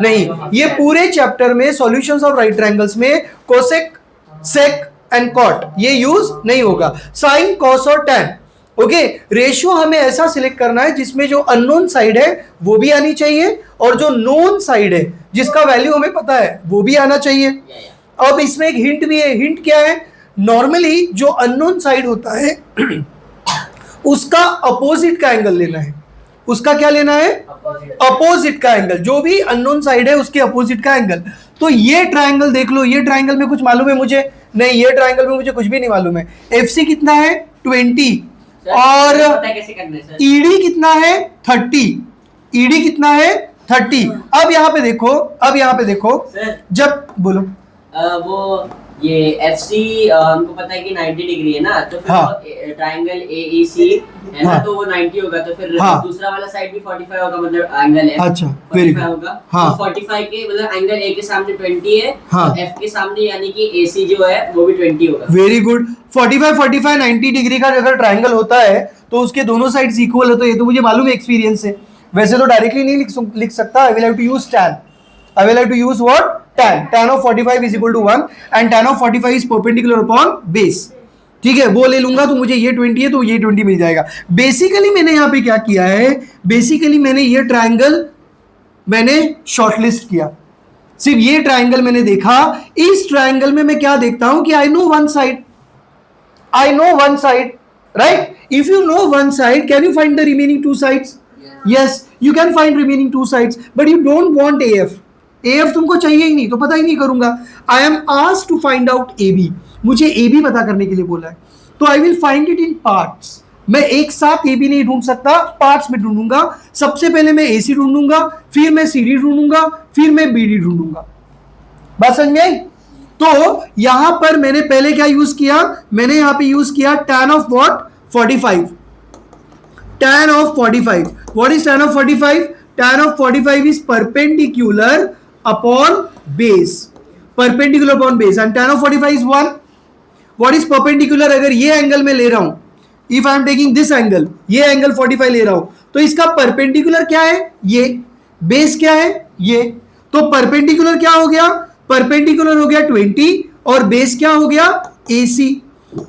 नहीं। ये पूरे चैप्टर में सॉल्यूशंस ऑफ राइट ट्रायंगल्स में कोसेक, सेक एंड कॉट ये यूज नहीं होगा, साइन, कॉस और टैन। ओके, रेशियो हमें ऐसा सिलेक्ट करना है जिसमें जो अननोन साइड है वो भी आनी चाहिए, और जो नोन साइड है जिसका वैल्यू हमें पता है वो भी आना चाहिए। अब इसमें एक हिंट भी है। हिंट क्या है? नॉर्मली जो अननोन साइड होता है उसका अपोजिट का एंगल लेना है। उसका क्या लेना है? अपोजिट का एंगल। जो भी अननोन साइड है उसके अपोजिट का एंगल। तो ये ट्रायंगल देख लो, ये ट्रायंगल में कुछ मालूम है मुझे? नहीं, ये ट्रायंगल में मुझे कुछ भी नहीं मालूम है। एफसी कितना है? 20, और ईडी कितना है? 30। ईडी कितना है? 30। अब यहाँ पे देखो, अब यहाँ पे देखो, जब बोलो वो ये FC हमको पता है कि 90 डिग्री है ना, तो फिर हाँ। ट्रायंगल AEC है ना, हाँ। तो वो 90 होगा, तो फिर हाँ। दूसरा वाला साइड भी 45 होगा, मतलब एंगल है। अच्छा, वेरी 45 गुड। होगा। हाँ। तो 45 के मतलब एंगल A के सामने 20 है, हाँ। तो F के सामने यानी कि AC जो है वो भी 20 होगा। Very good. 45 90 डिग्री का अगर ट्रायंगल होता है तो उसके दोनों साइड्स इक्वल है, तो ये तो मुझे मालूम है एक्सपीरियंस से। वैसे तो डायरेक्टली नहीं लिख सकता। I will have to use tan. I will have to use what? Tan. Tan of 45 is equal to 1 and tan of 45 is perpendicular upon base. ठीक है, वो ले लूंगा तो मुझे ये 20 है तो ये 20 मिल जाएगा। बेसिकली मैंने यहाँ पे क्या किया है? बेसिकली मैंने ये ट्रायंगल मैंने शॉर्टलिस्ट किया। सिर्फ ये ट्रायंगल मैंने देखा। इस ट्रायंगल में मैं क्या देखता हूं कि I know one side, I know one side, right. If you know one side, can you find the remaining two sides? Yes, you can find remaining two sides, but you don't want AF। AF तुमको चाहिए ही नहीं, तो पता ही नहीं करूंगा। I am asked to find out AB। मुझे AB पता करने के लिए बोला है, तो I will find it in parts. मैं एक साथ AB नहीं ढूंढ सकता, पार्ट्स में ढूंढूंगा। सबसे पहले मैं AC ढूंढूंगा, फिर मैं CD ढूंढूंगा, फिर मैं BD ढूंढूंगा। बात समझ में आई? तो यहां पर मैंने पहले क्या यूज किया? मैंने यहां पे यूज किया tan of what? 45। tan of 45. What is tan of 45? Tan of 45 is perpendicular upon base. Perpendicular upon base. And tan of 45 is 1. What is perpendicular? अगर ये एंगल में ले रहा हूं, if I am taking this angle, ये angle 45 ले रहा हूं, तो इसका परपेंडिकुलर क्या है? ये। बेस क्या है? ये। तो परपेंडिकुलर क्या हो गया? परपेंडिकुलर हो गया 20, और बेस क्या हो गया? AC.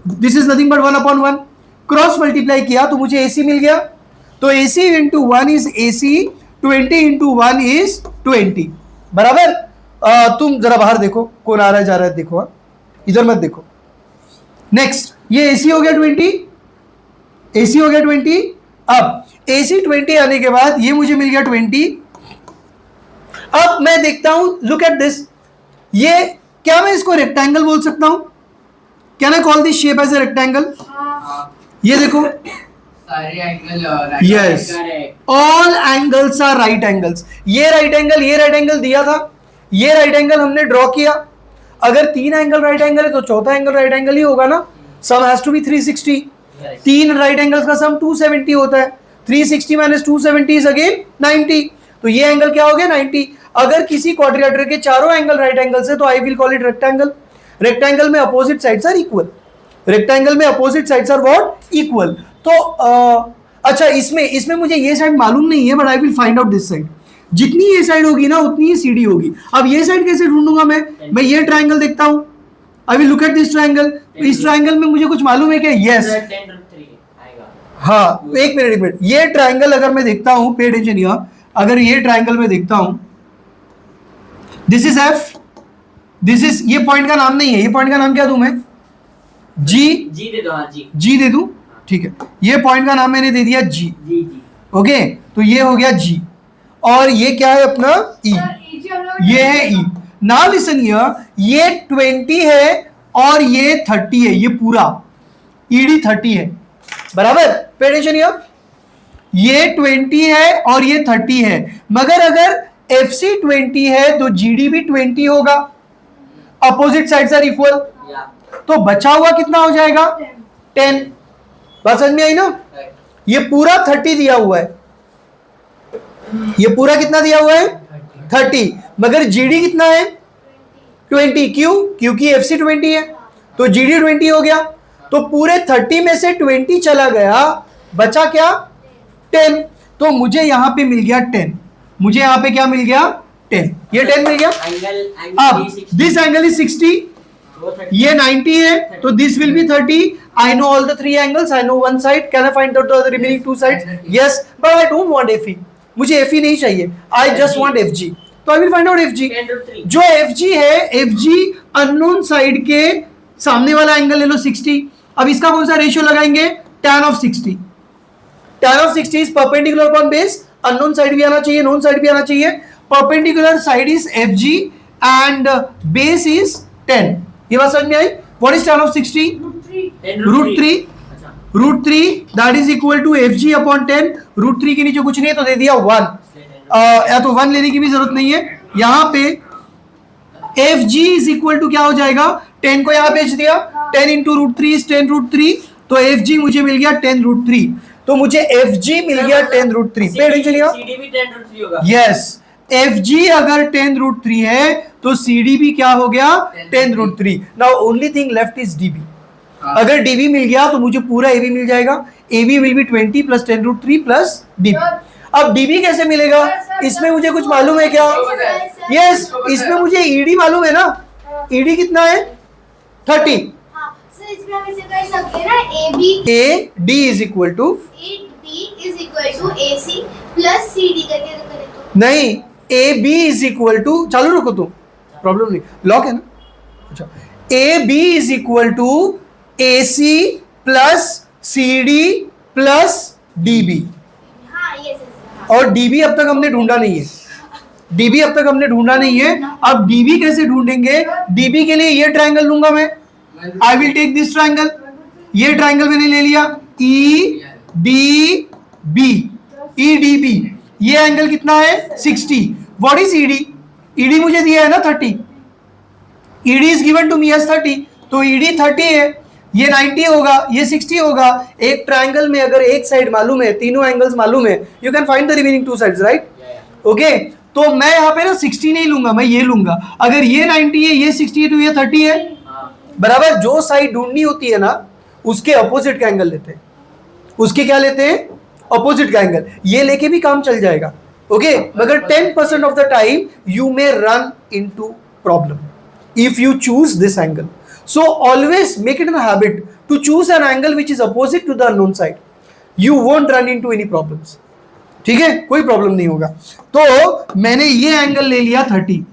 This is nothing but 1/1। Cross multiply किया तो मुझे AC मिल गया। तो AC into 1 is AC, 20 into 1 is 20, बराबर। तुम जरा बाहर देखो कौन आ रहा है जा रहा है, देखो, इधर मत देखो। नेक्स्ट, ये AC हो गया 20, AC हो गया 20। अब AC 20 आने के बाद ये मुझे मिल गया 20। अब मैं देखता हूं, लुक एट दिस, ये क्या मैं इसको रेक्टेंगल बोल सकता हूं? Can I call this shape as a rectangle? ये देखो, सारे angle yes, all angles are right angles. ये राइट एंगल दिया था, ये राइट एंगल हमने ड्रॉ किया। अगर 3 एंगल राइट एंगल है तो चौथा एंगल राइट एंगल ही होगा ना। Sum has to be 360। 3 right angles का सम 270 होता है। 360 माइनस 270 इज अगेन 90, तो ये एंगल क्या हो गया 90। अगर किसी क्वाड्रिलेटरल के चारों एंगल राइट एंगल से, तो I will call it rectangle. Rectangle में opposite sides are equal, rectangle में opposite sides are what, equal. तो अच्छा, इसमें मुझे ये साइड मालूम नहीं है, but I will find out this side. जितनी ये साइड होगी ना उतनी ही सीडी होगी। अब ये साइड कैसे ढूंढूंगा मैं ये ट्राइंगल देखता हूं, I will look at this triangle. इस ट्राइंगल में मुझे कुछ मालूम है क्या? यस। हाँ, एक मिनट, ये ट्राइंगल अगर मैं देखता हूं, पे अटेंशन हियर, अगर ये ट्राइंगल में देखता हूं, this is F, this is, ये पॉइंट का नाम नहीं है, ये पॉइंट का नाम क्या दूं मैं? जी दे दो। हाँ जी, जी दे दूं, ठीक है। ये पॉइंट का नाम मैंने दे दिया जी, ओके। तो ये हो गया जी, और ये क्या है अपना ई, ये है ई। नाउ लिसन हियर, ये 20 है और ये 30 है, ये पूरा ईडी 30 है, बराबर। पे अटेंशन हियर, ये 20 है और ये 30 है, मगर अगर FC 20 है तो GD भी 20 होगा, अपोजिट साइड्स आर इक्वल, तो बचा हुआ कितना हो जाएगा? 10। बात समझ में आई ना? ये पूरा 30 दिया हुआ है, ये पूरा कितना दिया हुआ है? 30, मगर GD कितना है? 20। क्यों? क्योंकि FC 20 है, तो GD 20 हो गया। तो पूरे 30 में से 20 चला गया, बचा क्या? 10। तो मुझे यहां पे मिल गया 10, मुझे यहां पे क्या मिल गया? 10, ये 10 मिल गया। अब दिस एंगल इज 60, ये 90 है, तो this will be 30। I know all the 3 angles, I know one side, can I find out the remaining 2 sides? Yes, but I don't want FE, मुझे FE नहीं चाहिए, आई जस्ट वांट FG। तो I will find out FG। जो FG है, FG unknown side के सामने वाला angle ले लो 60। अब इसका कौन सा रेशियो लगाएंगे? tan of 60। tan of 60 is perpendicular upon base, unknown side भी आना चाहिए, नोन साइड भी आना चाहिए। Perpendicular side is FG and base is 10। ये बात समझ में आई? What is tan of 60? Root 3 that is equal to FG upon 10। Root 3 के नीचे कुछ नहीं है तो दे दिया 1, या तो 1 लेने की भी जरूरत नहीं है। यहां पे FG इज इक्वल टू क्या हो जाएगा? 10 को यहां भेज दिया, 10 इंटू रूट 3 इज 10 रूट 3, तो FG मुझे मिल गया 10 रूट 3, तो मुझे FG मिल गया 10 root 3। Pay attention here, CD भी 10 रूट 3 होगा। यस, FG अगर 10 रूट 3 है तो CD भी क्या हो गया? 10 root 3। Now only thing left is DB। अगर DB मिल गया तो मुझे पूरा AB मिल जाएगा। AB will be 20 plus 10 root 3 plus DB। अब DB कैसे मिलेगा? इसमें मुझे कुछ मालूम है क्या? यस, इसमें मुझे ED मालूम है ना। ED कितना है? 30। इसमें हम इसे कर सकते हैं ना, AD is equal to AC plus CD करके करें तो नहीं, AB इज इक्वल टू, चालू रखो तुम, प्रॉब्लम नहीं, लॉक है ना। अच्छा, AB is equal to AC plus CD plus DB, हाँ ये और DB अब तक हमने ढूंढा नहीं है, DB अब तक हमने ढूंढा नहीं है। अब DB कैसे ढूंढेंगे? DB के लिए ये ट्राइंगल लूंगा मैं, I will take this triangle, ये ट्राइंगल मैंने ले लिया, EDB, EDB, ये एंगल कितना है? 60। What is ED? ED मुझे दिया है ना 30, ED is given to me as 30, तो ED 30 है, ये 90 होगा, ये 60 होगा। एक ट्राइंगल में अगर एक साइड मालूम है, तीनों एंगल्स मालूम है, you can find the remaining 2 sides, right? Okay, तो मैं यहाँ पे ना 60 नहीं लूंगा, मैं ये लूंगा। अगर ये 90 है, ये 60 है, तो ये 30 है, बराबर। जो साइड ढूंढनी होती है ना, उसके अपोजिट का एंगल लेते हैं, उसके क्या लेते हैं? अपोजिट का एंगल। ये लेके भी काम चल जाएगा, ओके, मगर 10% of the time you may run into problem if you choose this angle. So always make it an habit to choose an angle which is opposite to the unknown side, you won't run into any problems, ठीक है? कोई problem नहीं होगा। तो मैंने ये angle ले लिया 30,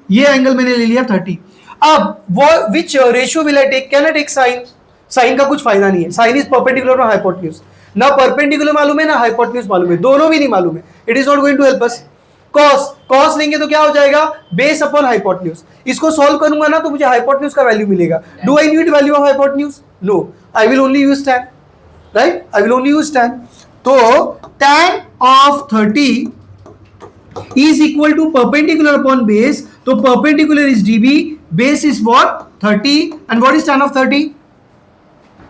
ये एंगल मैंने ले लिया 30। अब वो which ratio will I take? Can I take sine? Sine का कुछ फायदा नहीं है, साइन इज परपेंडिकुलर और हाइपोटेन्यूज। ना परपेंडिकुलर मालूम है ना हाइपोटेन्यूज मालूम है, दोनों भी नहीं मालूम है, it is not going to help us. Cos, cos लेंगे तो क्या हो जाएगा? Base upon hypotenuse. इसको सॉल्व करूंगा ना तो मुझे हाइपोटेन्यूज का वैल्यू मिलेगा। Do I need value of hypotenuse? No, I will only use tan, right? I will only use tan। तो tan of 30 is equal to perpendicular upon base, तो perpendicular is DB, base is what? 30, and what is tan of 30?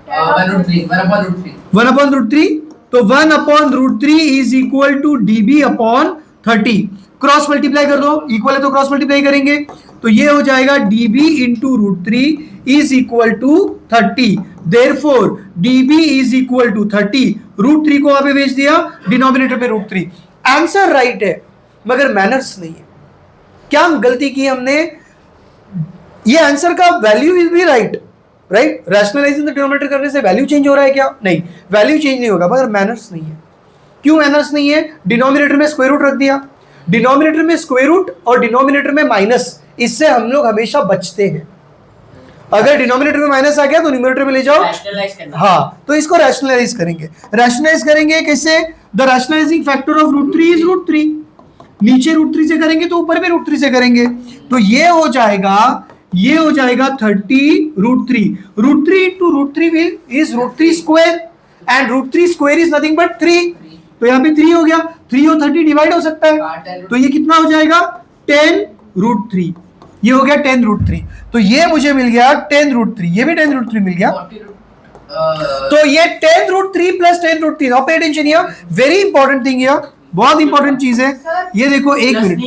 1 upon root 3. 1 upon root 3, तो 1/√3 is equal to dB/30। Cross multiply कर दो, equal है तो cross multiply करेंगे, तो ये हो जाएगा dB into √3 is equal to 30। Therefore dB is equal to 30, √3 को वहां पे भेज दिया, डिनोमिनेटर पे √3। आंसर राइट है मगर मैनर्स नहीं है। क्या गलती की हमने? ये आंसर का वैल्यू इज भी राइट, रैशनलाइजिंग द डिनोमिनेटर करने से वैल्यू चेंज हो रहा है क्या? नहीं, वैल्यू चेंज नहीं होगा, मगर मैनर्स नहीं है। क्यों मैनर्स नहीं है? डिनोमिनेटर में स्क्वायर रूट रख दिया, डिनोमिनेटर में स्क्वायर रूट और डिनोमिनेटर में माइनस, इससे हम लोग हमेशा बचते हैं। अगर डिनोमिनेटर में माइनस आ गया तो न्यूमरेटर में ले जाओ, हाँ, तो इसको रैशनलाइज करेंगे। रैशनलाइज करेंगे कैसे? The rationalising factor of √3 is √3। नीचे √3 से करेंगे तो ऊपर भी √3 से करेंगे, तो ये हो जाएगा 30 √3। √3 into √3 is √3 square and √3 square is nothing but 3। तो यहाँ पे 3 हो गया, 3 और 30 डिवाइड हो सकता है, तो ये कितना हो जाएगा? 10 √3। ये हो गया 10 √3। तो ये मुझे मिल गया 10 √3, ये भी 10 √3 मिल गया। तो ये 10 √3 plus 10 √3। Now pay attention here, very important thing here, बहुत इंपॉर्टेंट चीज है ये। देखो एक मिनट,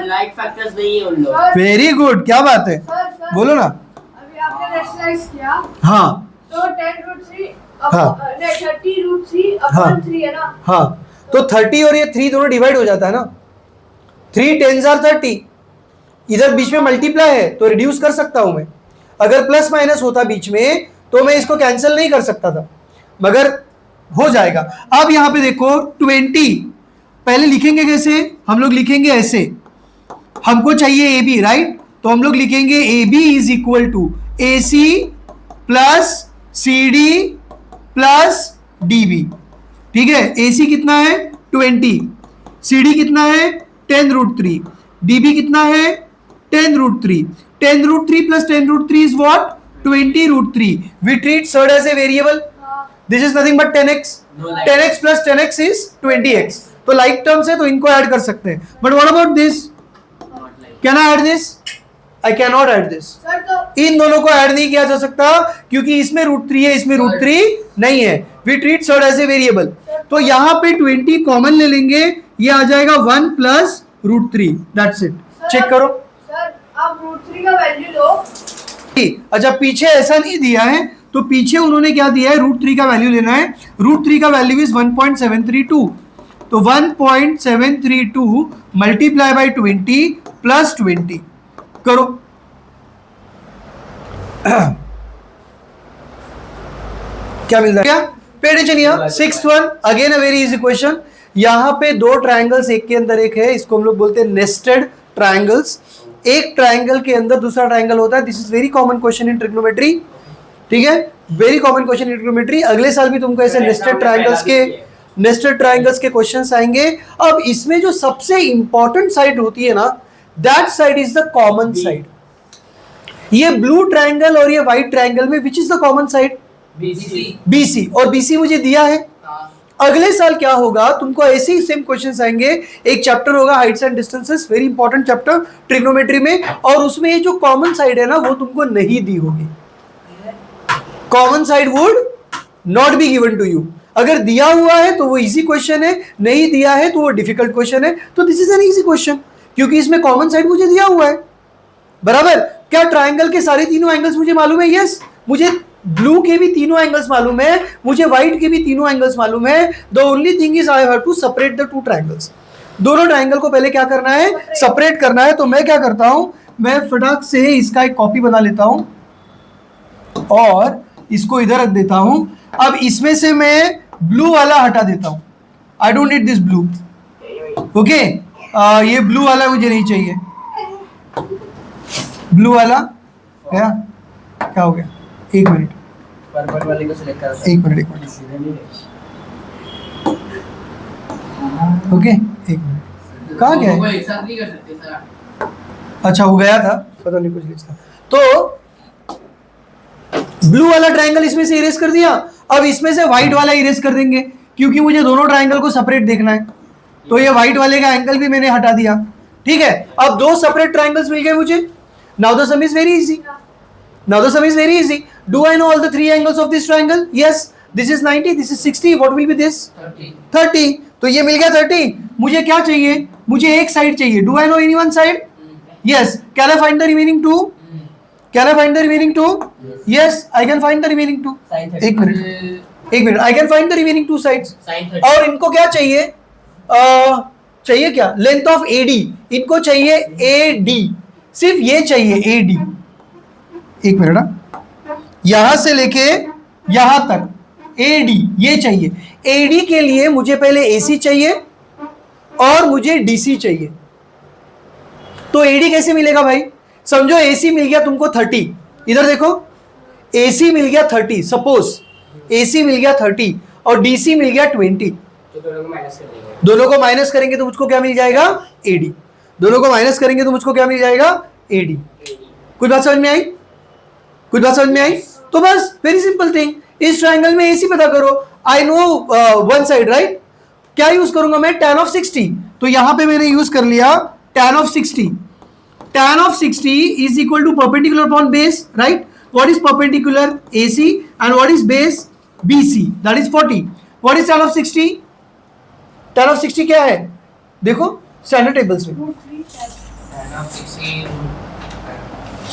लाइक फैक्टर्स नहीं है उन लोग। वेरी गुड, क्या बात है, बोलो ना। अभी आपने रैशनलाइज किया, हाँ तो 10 √3 हाँ 30 √3 हाँ /3 है ना? हाँ, तो 30 और ये 3 दोनों डिवाइड हो जाता है ना, 3 10s are 30। इधर बीच में मल्टीप्लाई है तो रिड्यूस कर सकता हूं मैं, अगर प्लस माइनस होता बीच में तो मैं इसको कैंसिल नहीं कर सकता था, मगर हो जाएगा। अब यहां पे देखो 20, पहले लिखेंगे कैसे? हम लोग लिखेंगे ऐसे, हमको चाहिए ए बी, राइट? तो हम लोग लिखेंगे A B is equal to A C plus C D plus D B. ठीक है, ए सी कितना है? 20, सी डी कितना है? 10 √3, डी बी कितना है? 10 √3। 10 √3 plus 10 √3 is what? 20 √3। We treat z as a variable, this is nothing but 10x। 10x plus 10x is 20x। तो like terms है तो इनको ऐड कर सकते हैं, but what about this? Can I add this? I can not add this. Sir तो इन दोनों को ऐड नहीं किया जा सकता क्योंकि इसमें √3 है, इसमें √3 नहीं है। We treat z as a variable, तो यहां पे 20 कॉमन ले लेंगे, ये आ जाएगा 1 प्लस √3, दैट्स इट। चेक करो। सर आप √3 का वैल्यू लो। अच्छा, पीछे ऐसा नहीं दिया है, तो पीछे उन्होंने क्या दिया है? √3 का वैल्यू लेना है। √3 का वैल्यू इज 1.732, तो 1.732 मल्टीप्लाई बाई 20 प्लस 20 करो। क्या मिल रहा है? Pay attention here, 6th one, again a very easy question. यहां पे दो ट्रायंगल्स एक के अंदर एक है, इसको हम लोग बोलते हैं नेस्टेड ट्रायंगल्स। एक ट्रायंगल के अंदर दूसरा ट्रायंगल होता है। This is very common question in trigonometry, ठीक है, very common question in trigonometry. अगले साल भी तुमको ऐसे नेस्टेड ट्रायंगल्स के क्वेश्चंस आएंगे। अब इसमें जो सबसे इंपॉर्टेंट साइड होती है ना, that side is the common side. ये ब्लू ट्रायंगल और ये व्हाइट ट्रायंगल में which is the common side? BC, और BC मुझे दिया है। अगले साल क्या होगा, तुमको ऐसे ही सेम क्वेश्चंस आएंगे। एक चैप्टर होगा Heights and distances, very important chapter trigonometry में, और उसमें ये जो कॉमन साइड है ना वो तुमको नहीं दी होगी। Common side would not be given to you. अगर दिया हुआ है तो वो इजी क्वेश्चन है, नहीं दिया है तो वो डिफिकल्ट क्वेश्चन है। तो this is an easy question क्योंकि इसमें कॉमन साइड मुझे दिया हुआ है, बराबर। क्या ट्रायंगल के सारे तीनों एंगल्स मुझे मालूम है? यस, मुझे ब्लू के भी तीनों एंगल्स मालूम है, मुझे व्हाइट के भी तीनों एंगल्स मालूम है। The only thing is I have to separate the two triangles. दोनों ट्रायंगल को पहले क्या करना है? सेपरेट करना है। तो मैं क्या करता हूं, मैं फटाक से इसका एक कॉपी बना लेता हूं और इसको इधर रख देता हूं। अब इसमें से मैं ब्लू वाला हटा देता हूं, I don't need this blue, okay. ये ब्लू वाला मुझे नहीं चाहिए, ब्लू वाला गया। क्या हो गया? एक मिनट, पर्पल वाले को सिलेक्ट कर। एक मिनट, ओके, एक मिनट। कहाँ गया है? एक साथ नहीं कर सकते सर। अच्छा, वो गया था, पता नहीं कुछ लिखा। तो ब्लू वाला ट्रायंगल इसमें से इरेज कर दिया। अब इसमें से व्हाइट वाला इरेज कर देंगे क्योंकि मुझे दोनों ट्रायंगल को सेपरेट देखना है। तो ये व्हाइट वाले का एंगल भी मैंने हटा दिया, ठीक है। अब दो सेपरेट ट्रायंगल्स मिल गए मुझे। Now the some is very easy, now the some is very easy. Do I know all the 3 angles of this triangle? Yes, this is 90, this is 60, what will be this 30. 30. तो ये मिल गया 30. मुझे क्या चाहिए? मुझे एक साइड चाहिए. Do I know any one side? Yes. Can I find the remaining 2? Can I find the remaining 2? Yes, I can find the remaining 2. Sin 30. एक minute, I can find the remaining 2 sides. Sin 30. और इनको क्या चाहिए? चाहिए क्या? Length of AD. इनको चाहिए AD, सिर्फ ये चाहिए एडी. एक मिनट, यहां से लेके यहां तक एडी ये चाहिए. एडी के लिए मुझे पहले एसी चाहिए और मुझे डीसी चाहिए. तो एडी कैसे मिलेगा भाई? समझो एसी मिल गया तुमको 30. इधर देखो, एसी मिल गया 30. सपोज एसी मिल गया 30 और डीसी मिल गया 20. तो दोनों को माइनस कर देंगे. दोनों को माइनस करेंगे तो मुझको क्या मिल जाएगा? एडी. दोनों को माइनस करेंगे तो मुझको क्या मिल जाएगा? एडी. कुछ बात समझ में आई? कुछ बात समझ में आई? तो बस वेरी सिंपल थिंग. इस ट्रायंगल में एसी पता करो. I know one side, right? क्या यूज करूंगा मैं? tan of 60. तो यहां पे मैंने यूज कर लिया tan of 60. tan of 60 is equal to perpendicular upon base, right? What is perpendicular? AC. And what is base? BC. That is 40. What is tan of 60? tan of 60 क्या है? देखो standard tables में. Tan of 60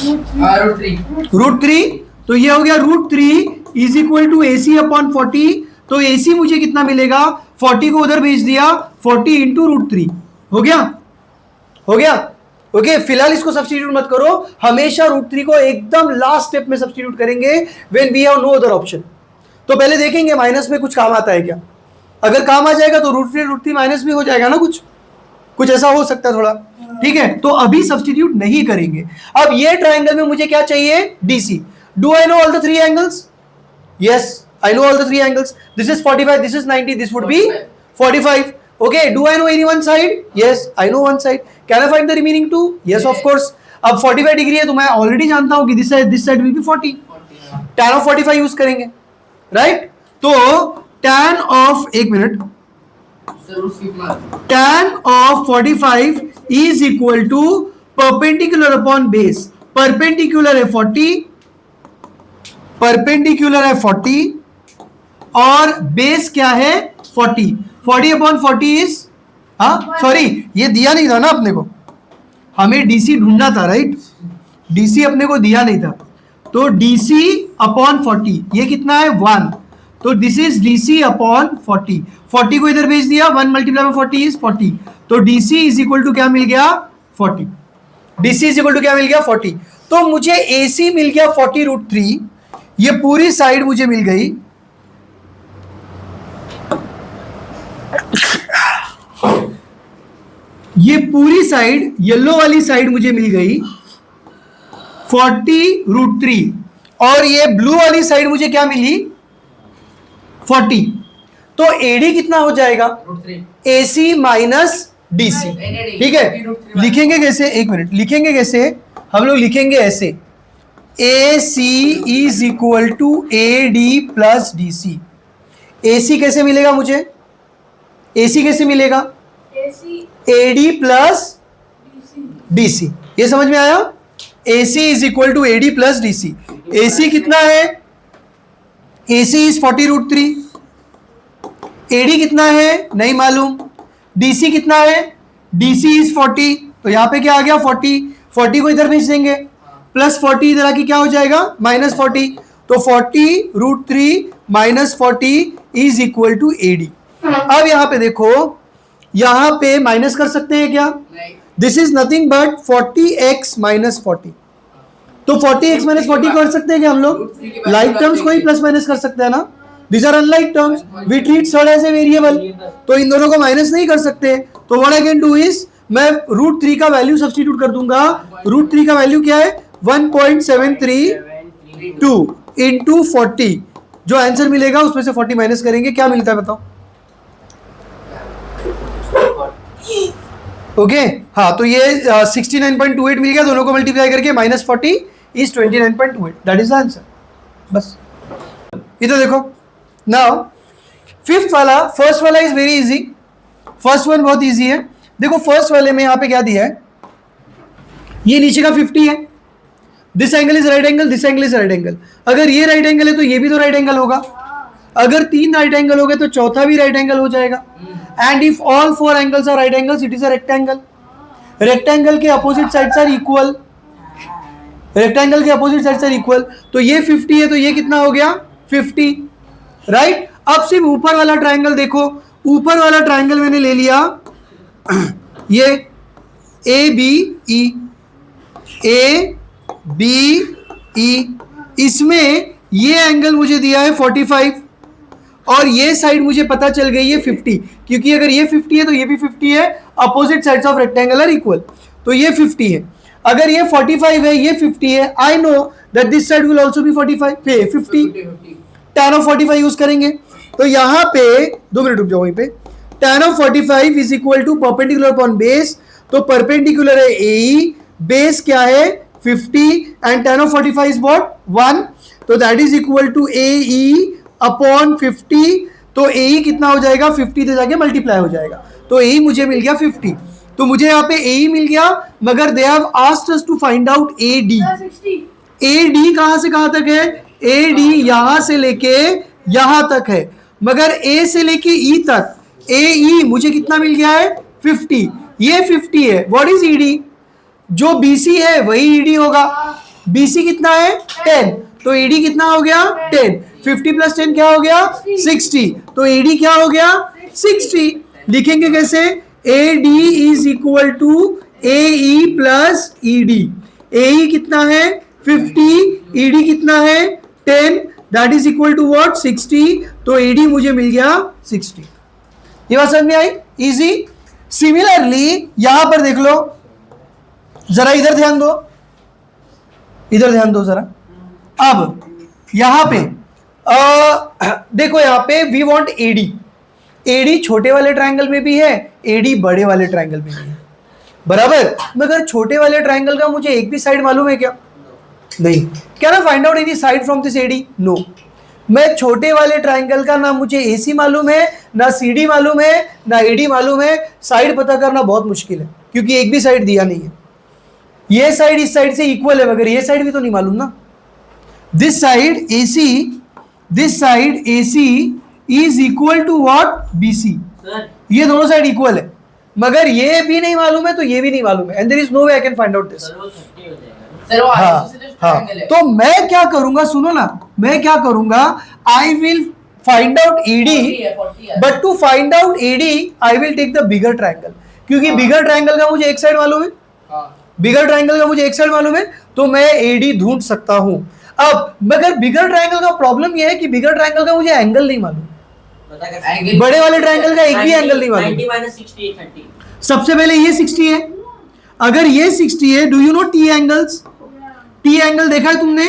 root 3. Root 3. तो ये हो गया root 3 is equal to AC upon 40. तो AC मुझे कितना मिलेगा? 40 को उधर भेज दिया, 40 इंटू रूट 3. हो गया? हो गया? ओके. फिलहाल इसको सब्स्टिट्यूट मत करो. हमेशा रूट 3 को एकदम लास्ट स्टेप में सब्स्टिट्यूट करेंगे when we have no other option. तो पहले देखेंगे माइनस में कुछ काम आता है क्या. अगर काम आ जाएगा तो रूट 3 माइनस भी हो जाएगा ना. कुछ ऐसा हो सकता है थोड़ा. ठीक है, तो अभी सब्स्टिट्यूट नहीं करेंगे. अब ये ट्रायंगल में मुझे क्या चाहिए? DC. Do I know all the 3 angles? Yes, I know all the 3 angles. This is 45, this is 90, this would be 45. Okay, do I know any one side? Yes, I know one side. Can I find the remaining 2? Yes, of course. अब 45 degree है तो मैं already जानता हूं कि this side will be 40. tan of 45 use करेंगे, right? तो tan of, एक minute, So root 6 mark. tan of 45 is equal to perpendicular upon base. perpendicular है 40, perpendicular है 40 और बेस क्या है? 40. 40 अपॉन 40 इज, हाँ सॉरी ये दिया नहीं था ना अपने को. हमें डीसी ढूंढना था, राइट? डीसी अपने को दिया नहीं था. तो डीसी अपॉन 40 ये कितना है? 1. तो दिस इज डीसी अपॉन 40. 40 को इधर भेज दिया, 1 मल्टीप्लाई में 40 इज 40. तो डीसी इज इक्वल टू क्या मिल गया? 40. डीसी इज इक्वल टू क्या मिल गया? 40. तो मुझे एसी मिल गया 40 रूट 3. ये पूरी साइड मुझे मिल गई. ये पूरी साइड, येलो वाली साइड मुझे मिल गई 40 रूट 3 और ये ब्लू वाली साइड मुझे क्या मिली? 40. तो एडी कितना हो जाएगा? Root 3. AC minus DC. ठीक है, लिखेंगे कैसे? एक मिनट, लिखेंगे कैसे? हम लोग लिखेंगे ऐसे, AC is equal to AD plus DC. AC कैसे मिलेगा मुझे? AC कैसे मिलेगा? AC AD plus DC DC. ये समझ में आया? AC is equal to AD plus DC. AC कितना है? AC is 40 root 3. AD कितना है? नहीं मालूम. DC कितना है? DC is 40. तो यहां पे क्या आ गया? 40. 40 को इधर भेज देंगे, प्लस 40 इधर आके क्या हो जाएगा? माइनस 40. तो 40 root 3 minus 40 is equal to AD. अब यहां पे देखो, यहां पे माइनस कर सकते हैं क्या? नहीं. This is nothing but 40x minus 40. तो 40x माइनस 40 कर सकते हैं क्या हम लोग? लाइक टर्म्स को ही प्लस माइनस कर सकते हैं ना. These are unlike terms. We treat third as a variable. तो इन दोनों को माइनस नहीं कर सकते. तो what I can do is मैं रूट 3 का वैल्यू सब्स्टिट्यूट कर दूंगा. रूट 3 का वैल्यू क्या है? 1.732 इंटू 40. जो आंसर मिलेगा उसमें से 40 माइनस करेंगे, क्या मिलता है बताओ? ओके हाँ, तो ये 69.28 मिल गया. दोनों को मल्टीप्लाई करके minus 40 is 29.28. That is the answer. बस इधर देखो. नाउ फिफ्थ वाला, फर्स्ट वाला is very easy. First one बहुत इजी है. देखो फर्स्ट वाले में यहाँ पे क्या दिया है? ये नीचे का 50 है. This angle is right angle, this angle is right angle. अगर ये राइट एंगल है तो ये भी तो राइट एंगल होगा. अगर 3 राइट एंगल हो गए तो चौथा भी राइट एंगल हो जाएगा. And if all 4 angles are right angles, it is a rectangle. Rectangle के opposite sides are equal. Rectangle के अपोजिट साइड्स आर इक्वल. तो ये 50 है तो ये कितना हो गया 50, राइट. अब सिर्फ ऊपर वाला ट्रायंगल देखो. ऊपर वाला ट्रायंगल मैंने ले लिया ये ABE. इसमें ये एंगल मुझे दिया है 45 और ये साइड मुझे पता चल गई है 50, क्योंकि अगर ये 50 है तो ये भी 50 है. Opposite sides of rectangle are equal. तो ये 50 है. अगर ये 45 है ये 50 है. I know that this side will also be 45 50. tan of 45 use करेंगे. तो यहाँ पे 2 मिनट रुक जाओ वहीं पे. tan of 45 is equal to perpendicular upon base. तो परपेंडिकुलर है AE, बेस क्या है 50 and tan of 45 is what 1. तो that is equal to AE upon 50. तो AE कितना हो जाएगा 50 से जाके मल्टीप्लाई हो जाएगा. तो AE मुझे मिल गया 50. तो मुझे यहाँ पे AE मिल गया, मगर they have asked us to find out AD. 60. AD कहां से कहां तक है? AD यहां से लेके यहां तक है, मगर A से लेके E तक AE मुझे कितना मिल गया है 50. ये 50 है. What is ED? जो BC है वही ED होगा. BC कितना है 10. तो AD कितना हो गया 10. 50 प्लस 10 क्या हो गया 60. तो AD क्या हो गया 60. लिखेंगे कैसे? AD is equal to AE plus ED. AE कितना है 50, ED कितना है 10, that is equal to what 60. तो AD मुझे मिल गया 60. ये बात समझ में आई? इजी. सिमिलरली यहां पर देख लो, जरा इधर ध्यान दो, इधर ध्यान दो जरा. अब यहां पे देखो, यहां पे वी वांट AD. AD छोटे वाले ट्रायंगल में भी है, AD बड़े वाले ट्रायंगल में भी है, बराबर. मगर छोटे वाले ट्रायंगल का मुझे एक भी साइड मालूम है क्या? नहीं. Can I find out any side from this AD? No. मैं छोटे वाले ट्रायंगल का ना मुझे AC मालूम है, ना CD मालूम है, ना AD मालूम है. साइड पता करना बहुत मुश्किल है, क्योंकि एक भी साइड दिया नहीं है. ये साइड इस साइड से इक्वल है, मगर ये साइड भी तो नहीं मालूम ना. This side AC is equal to what BC. ये दोनों साइड इक्वल है, मगर ये भी नहीं मालूम है तो ये भी नहीं मालूम है. And there is no way I can find out this. हाँ. तो मैं क्या करूंगा, सुनो ना, मैं क्या करूंगा, I will find out AD, but to find out AD I will take the bigger triangle, क्योंकि बिगर ट्रायंगल का मुझे एक साइड मालूम है. बिगर ट्रायंगल का मुझे एक साइड मालूम है, तो मैं AD ढूंढ सकता हूं. अब मगर बिगर ट्रायंगल का प्रॉब्लम यह है कि बिगर ट्रायंगल का मुझे एंगल नहीं मालूम, बड़े वाले ट्रायंगल का एक भी एंगल नहीं मालूम. 90 सबसे पहले ये 60 है. अगर ये 60 है, do you know T angles? T angle देखा है तुमने?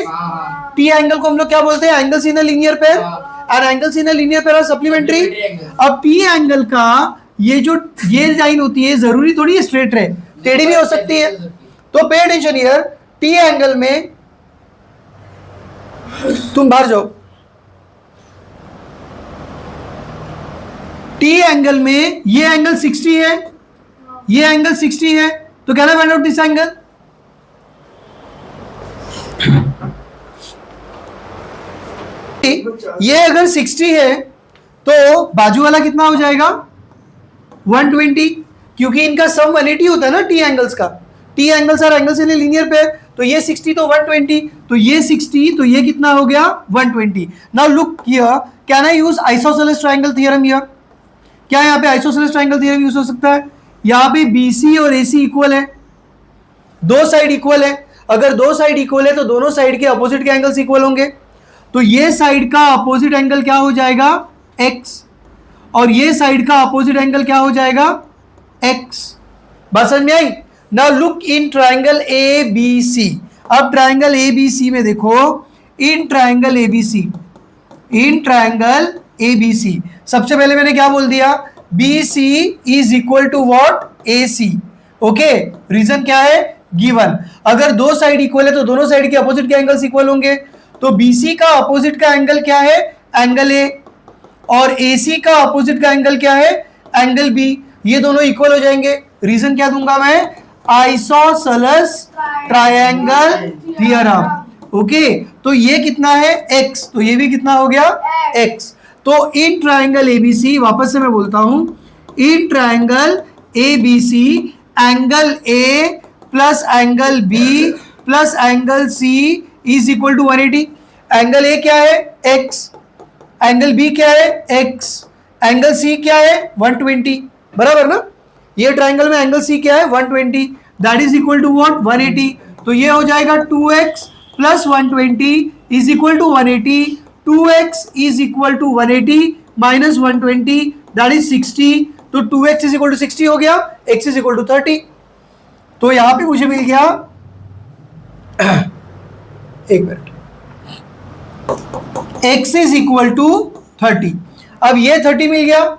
T एंगल को हम लोग क्या बोलते हैं? Angles in a linear pair. और angles in a linear pair are supplementary. अब T एंगल का ये लाइन होती है, जरूरी थोड़ी स्ट्रेट रहे, टेढ़ी भी हो सकती है. तो pay attention here. T angle में तुम बाहर जाओ. T एंगल में ये एंगल 60 है, ये एंगल 60 है. तो can I find out this angle? ये अगर 60 है तो बाजू वाला कितना हो जाएगा 120, क्योंकि इनका सम 180 होता है ना T एंगल्स का. T angles are angles in linear pair. तो ये 60 तो 120, तो ये 60 तो ये कितना हो गया 120. Now look here, can I use isosceles triangle theorem here? क्या यहाँ पे आइसोसेलेस ट्रायंगल थ्योरम यूज हो सकता है? यहाँ पे BC और AC इक्वल है, दो साइड इक्वल है. अगर दो साइड इक्वल है तो दोनों साइड के अपोजिट के एंगल्स इक्वल होंगे. तो ये साइड का अपोजिट एंगल क्या हो जाएगा X, और ये साइड का अपोजिट एंगल क्या हो जाएगा X. बात समझ में आई? Now look in triangle ABC. अब ट्रायंगल ABC में देखो, इन ट्रायंगल ABC सबसे पहले मैंने क्या बोल दिया? BC is equal to what AC. Okay, reason क्या है? गिवन. अगर दो साइड इक्वल है तो दोनों साइड के अपोजिट के एंगल्स इक्वल होंगे. तो BC का अपोजिट का एंगल क्या है? Angle A. और AC का अपोजिट का एंगल क्या है? Angle B. ये दोनों इक्वल हो जाएंगे. रीजन क्या दूंगा मैं? Isosceles triangle theorem. ओके, तो ये कितना है X, तो ये भी कितना हो गया X. तो इन ट्राइंगल एबीसी, वापस से मैं बोलता हूं, in triangle ABC angle A plus angle B plus angle C is equal to 180। Angle A क्या है? एक्स, एंगल बी क्या है? एक्स, एंगल सी क्या है? 120, बराबर ना? ये ट्राइंगल में एंगल सी क्या है? 120, that is equal to what? 180। तो ये हो जाएगा 2x plus 120 is equal to 180। 2x is equal to 180 minus 120 that is 60। तो 2x इज इक्वल टू 60 हो गया, x इज इक्वल टू 30। तो यहां पे मुझे मिल गया एक minute, x is equal to 30। अब ये 30 मिल गया,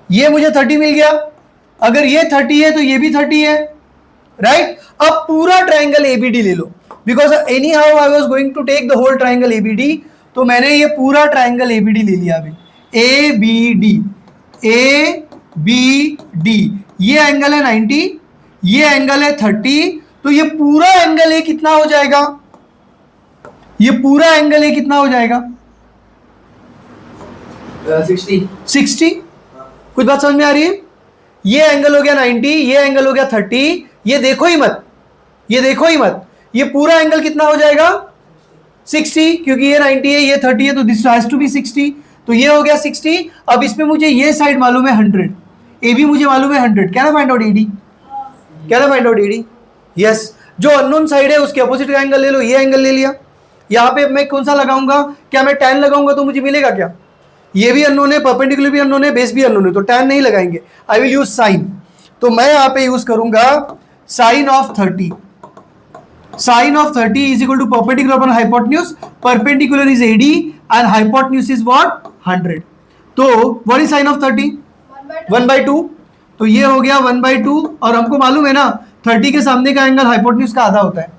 ये मुझे 30 मिल गया। अगर ये 30 है तो ये भी 30 है, राइट? अब पूरा ट्राइंगल एबीडी ले लो, because anyhow I was going to take the whole triangle A B D. तो मैंने ये पूरा ट्राइंगल एबीडी ले लिया अभी, A B D, A B D. ये एंगल है 90, ये एंगल है 30। तो ये पूरा एंगल ए कितना हो जाएगा? ये पूरा एंगल ए कितना हो जाएगा? 60। कुछ बात समझ में आ रही है? ये एंगल हो गया 90, ये एंगल हो गया 30। ये देखो ही मत, ये देखो ही मत, ये पूरा एंगल कितना हो जाएगा? 60, क्योंकि ये 90 है, ये 30 है, तो दिस हैज टू बी 60। तो ये हो गया 60। अब इसमें मुझे ये साइड मालूम है 100, ए बी मुझे मालूम है 100। Can I find out AD? Can I find out AD? Yes. जो अननोन साइड है उसके अपोजिट का एंगल ले लो, ये एंगल ले लिया। यहाँ पे मैं कौन सा लगाऊंगा? क्या मैं tan लगाऊंगा तो मुझे मिलेगा क्या? ये भी अननोन है, परपेंडिकुलर भी अननोन है, बेस भी अननोन है, तो tan नहीं लगाएंगे। I will use sine. तो मैं यहाँ पे यूज करूंगा sine of 30। Sine of 30 is equal to perpendicular upon hypotenuse. Perpendicular is AD and hypotenuse is what? 100। तो व्हाट इज साइन ऑफ 30? 1/2। तो ये हो गया 1/2। और हमको मालूम है ना 30 के सामने का एंगल हाइपोटेन्यूज का आधा होता है,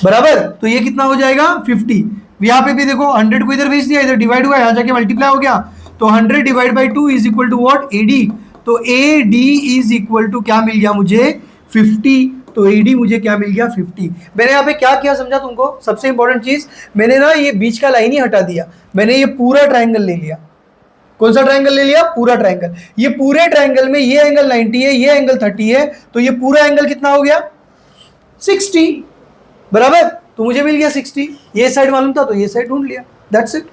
बराबर? तो ये कितना हो जाएगा? 50। यहाँ पे भी देखो 100 को इधर भेज दिया, इधर डिवाइड हुआ, यहाँ जाके मल्टीप्लाई हो गया। तो 100 divide by 2 is equal to what? AD। तो AD इज इक्वल टू क्या मिल गया मुझे? 50। तो AD मुझे क्या मिल गया? 50। मैंने यहाँ पे क्या किया समझा तुमको? सबसे इंपॉर्टेंट चीज, मैंने ना ये बीच का लाइन ही हटा दिया, मैंने ये पूरा ट्राइंगल ले लिया। कौन सा ट्राइंगल ले लिया? पूरा ट्राइंगल। ये पूरे ट्राइंगल में ये एंगल 90 है, ये एंगल 30 है, तो ये पूरा एंगल कितना हो गया? 60, बराबर? तो मुझे मिल गया 60। ये साइड मालूम था तो ये साइड ढूंढ लिया, दैट्स इट।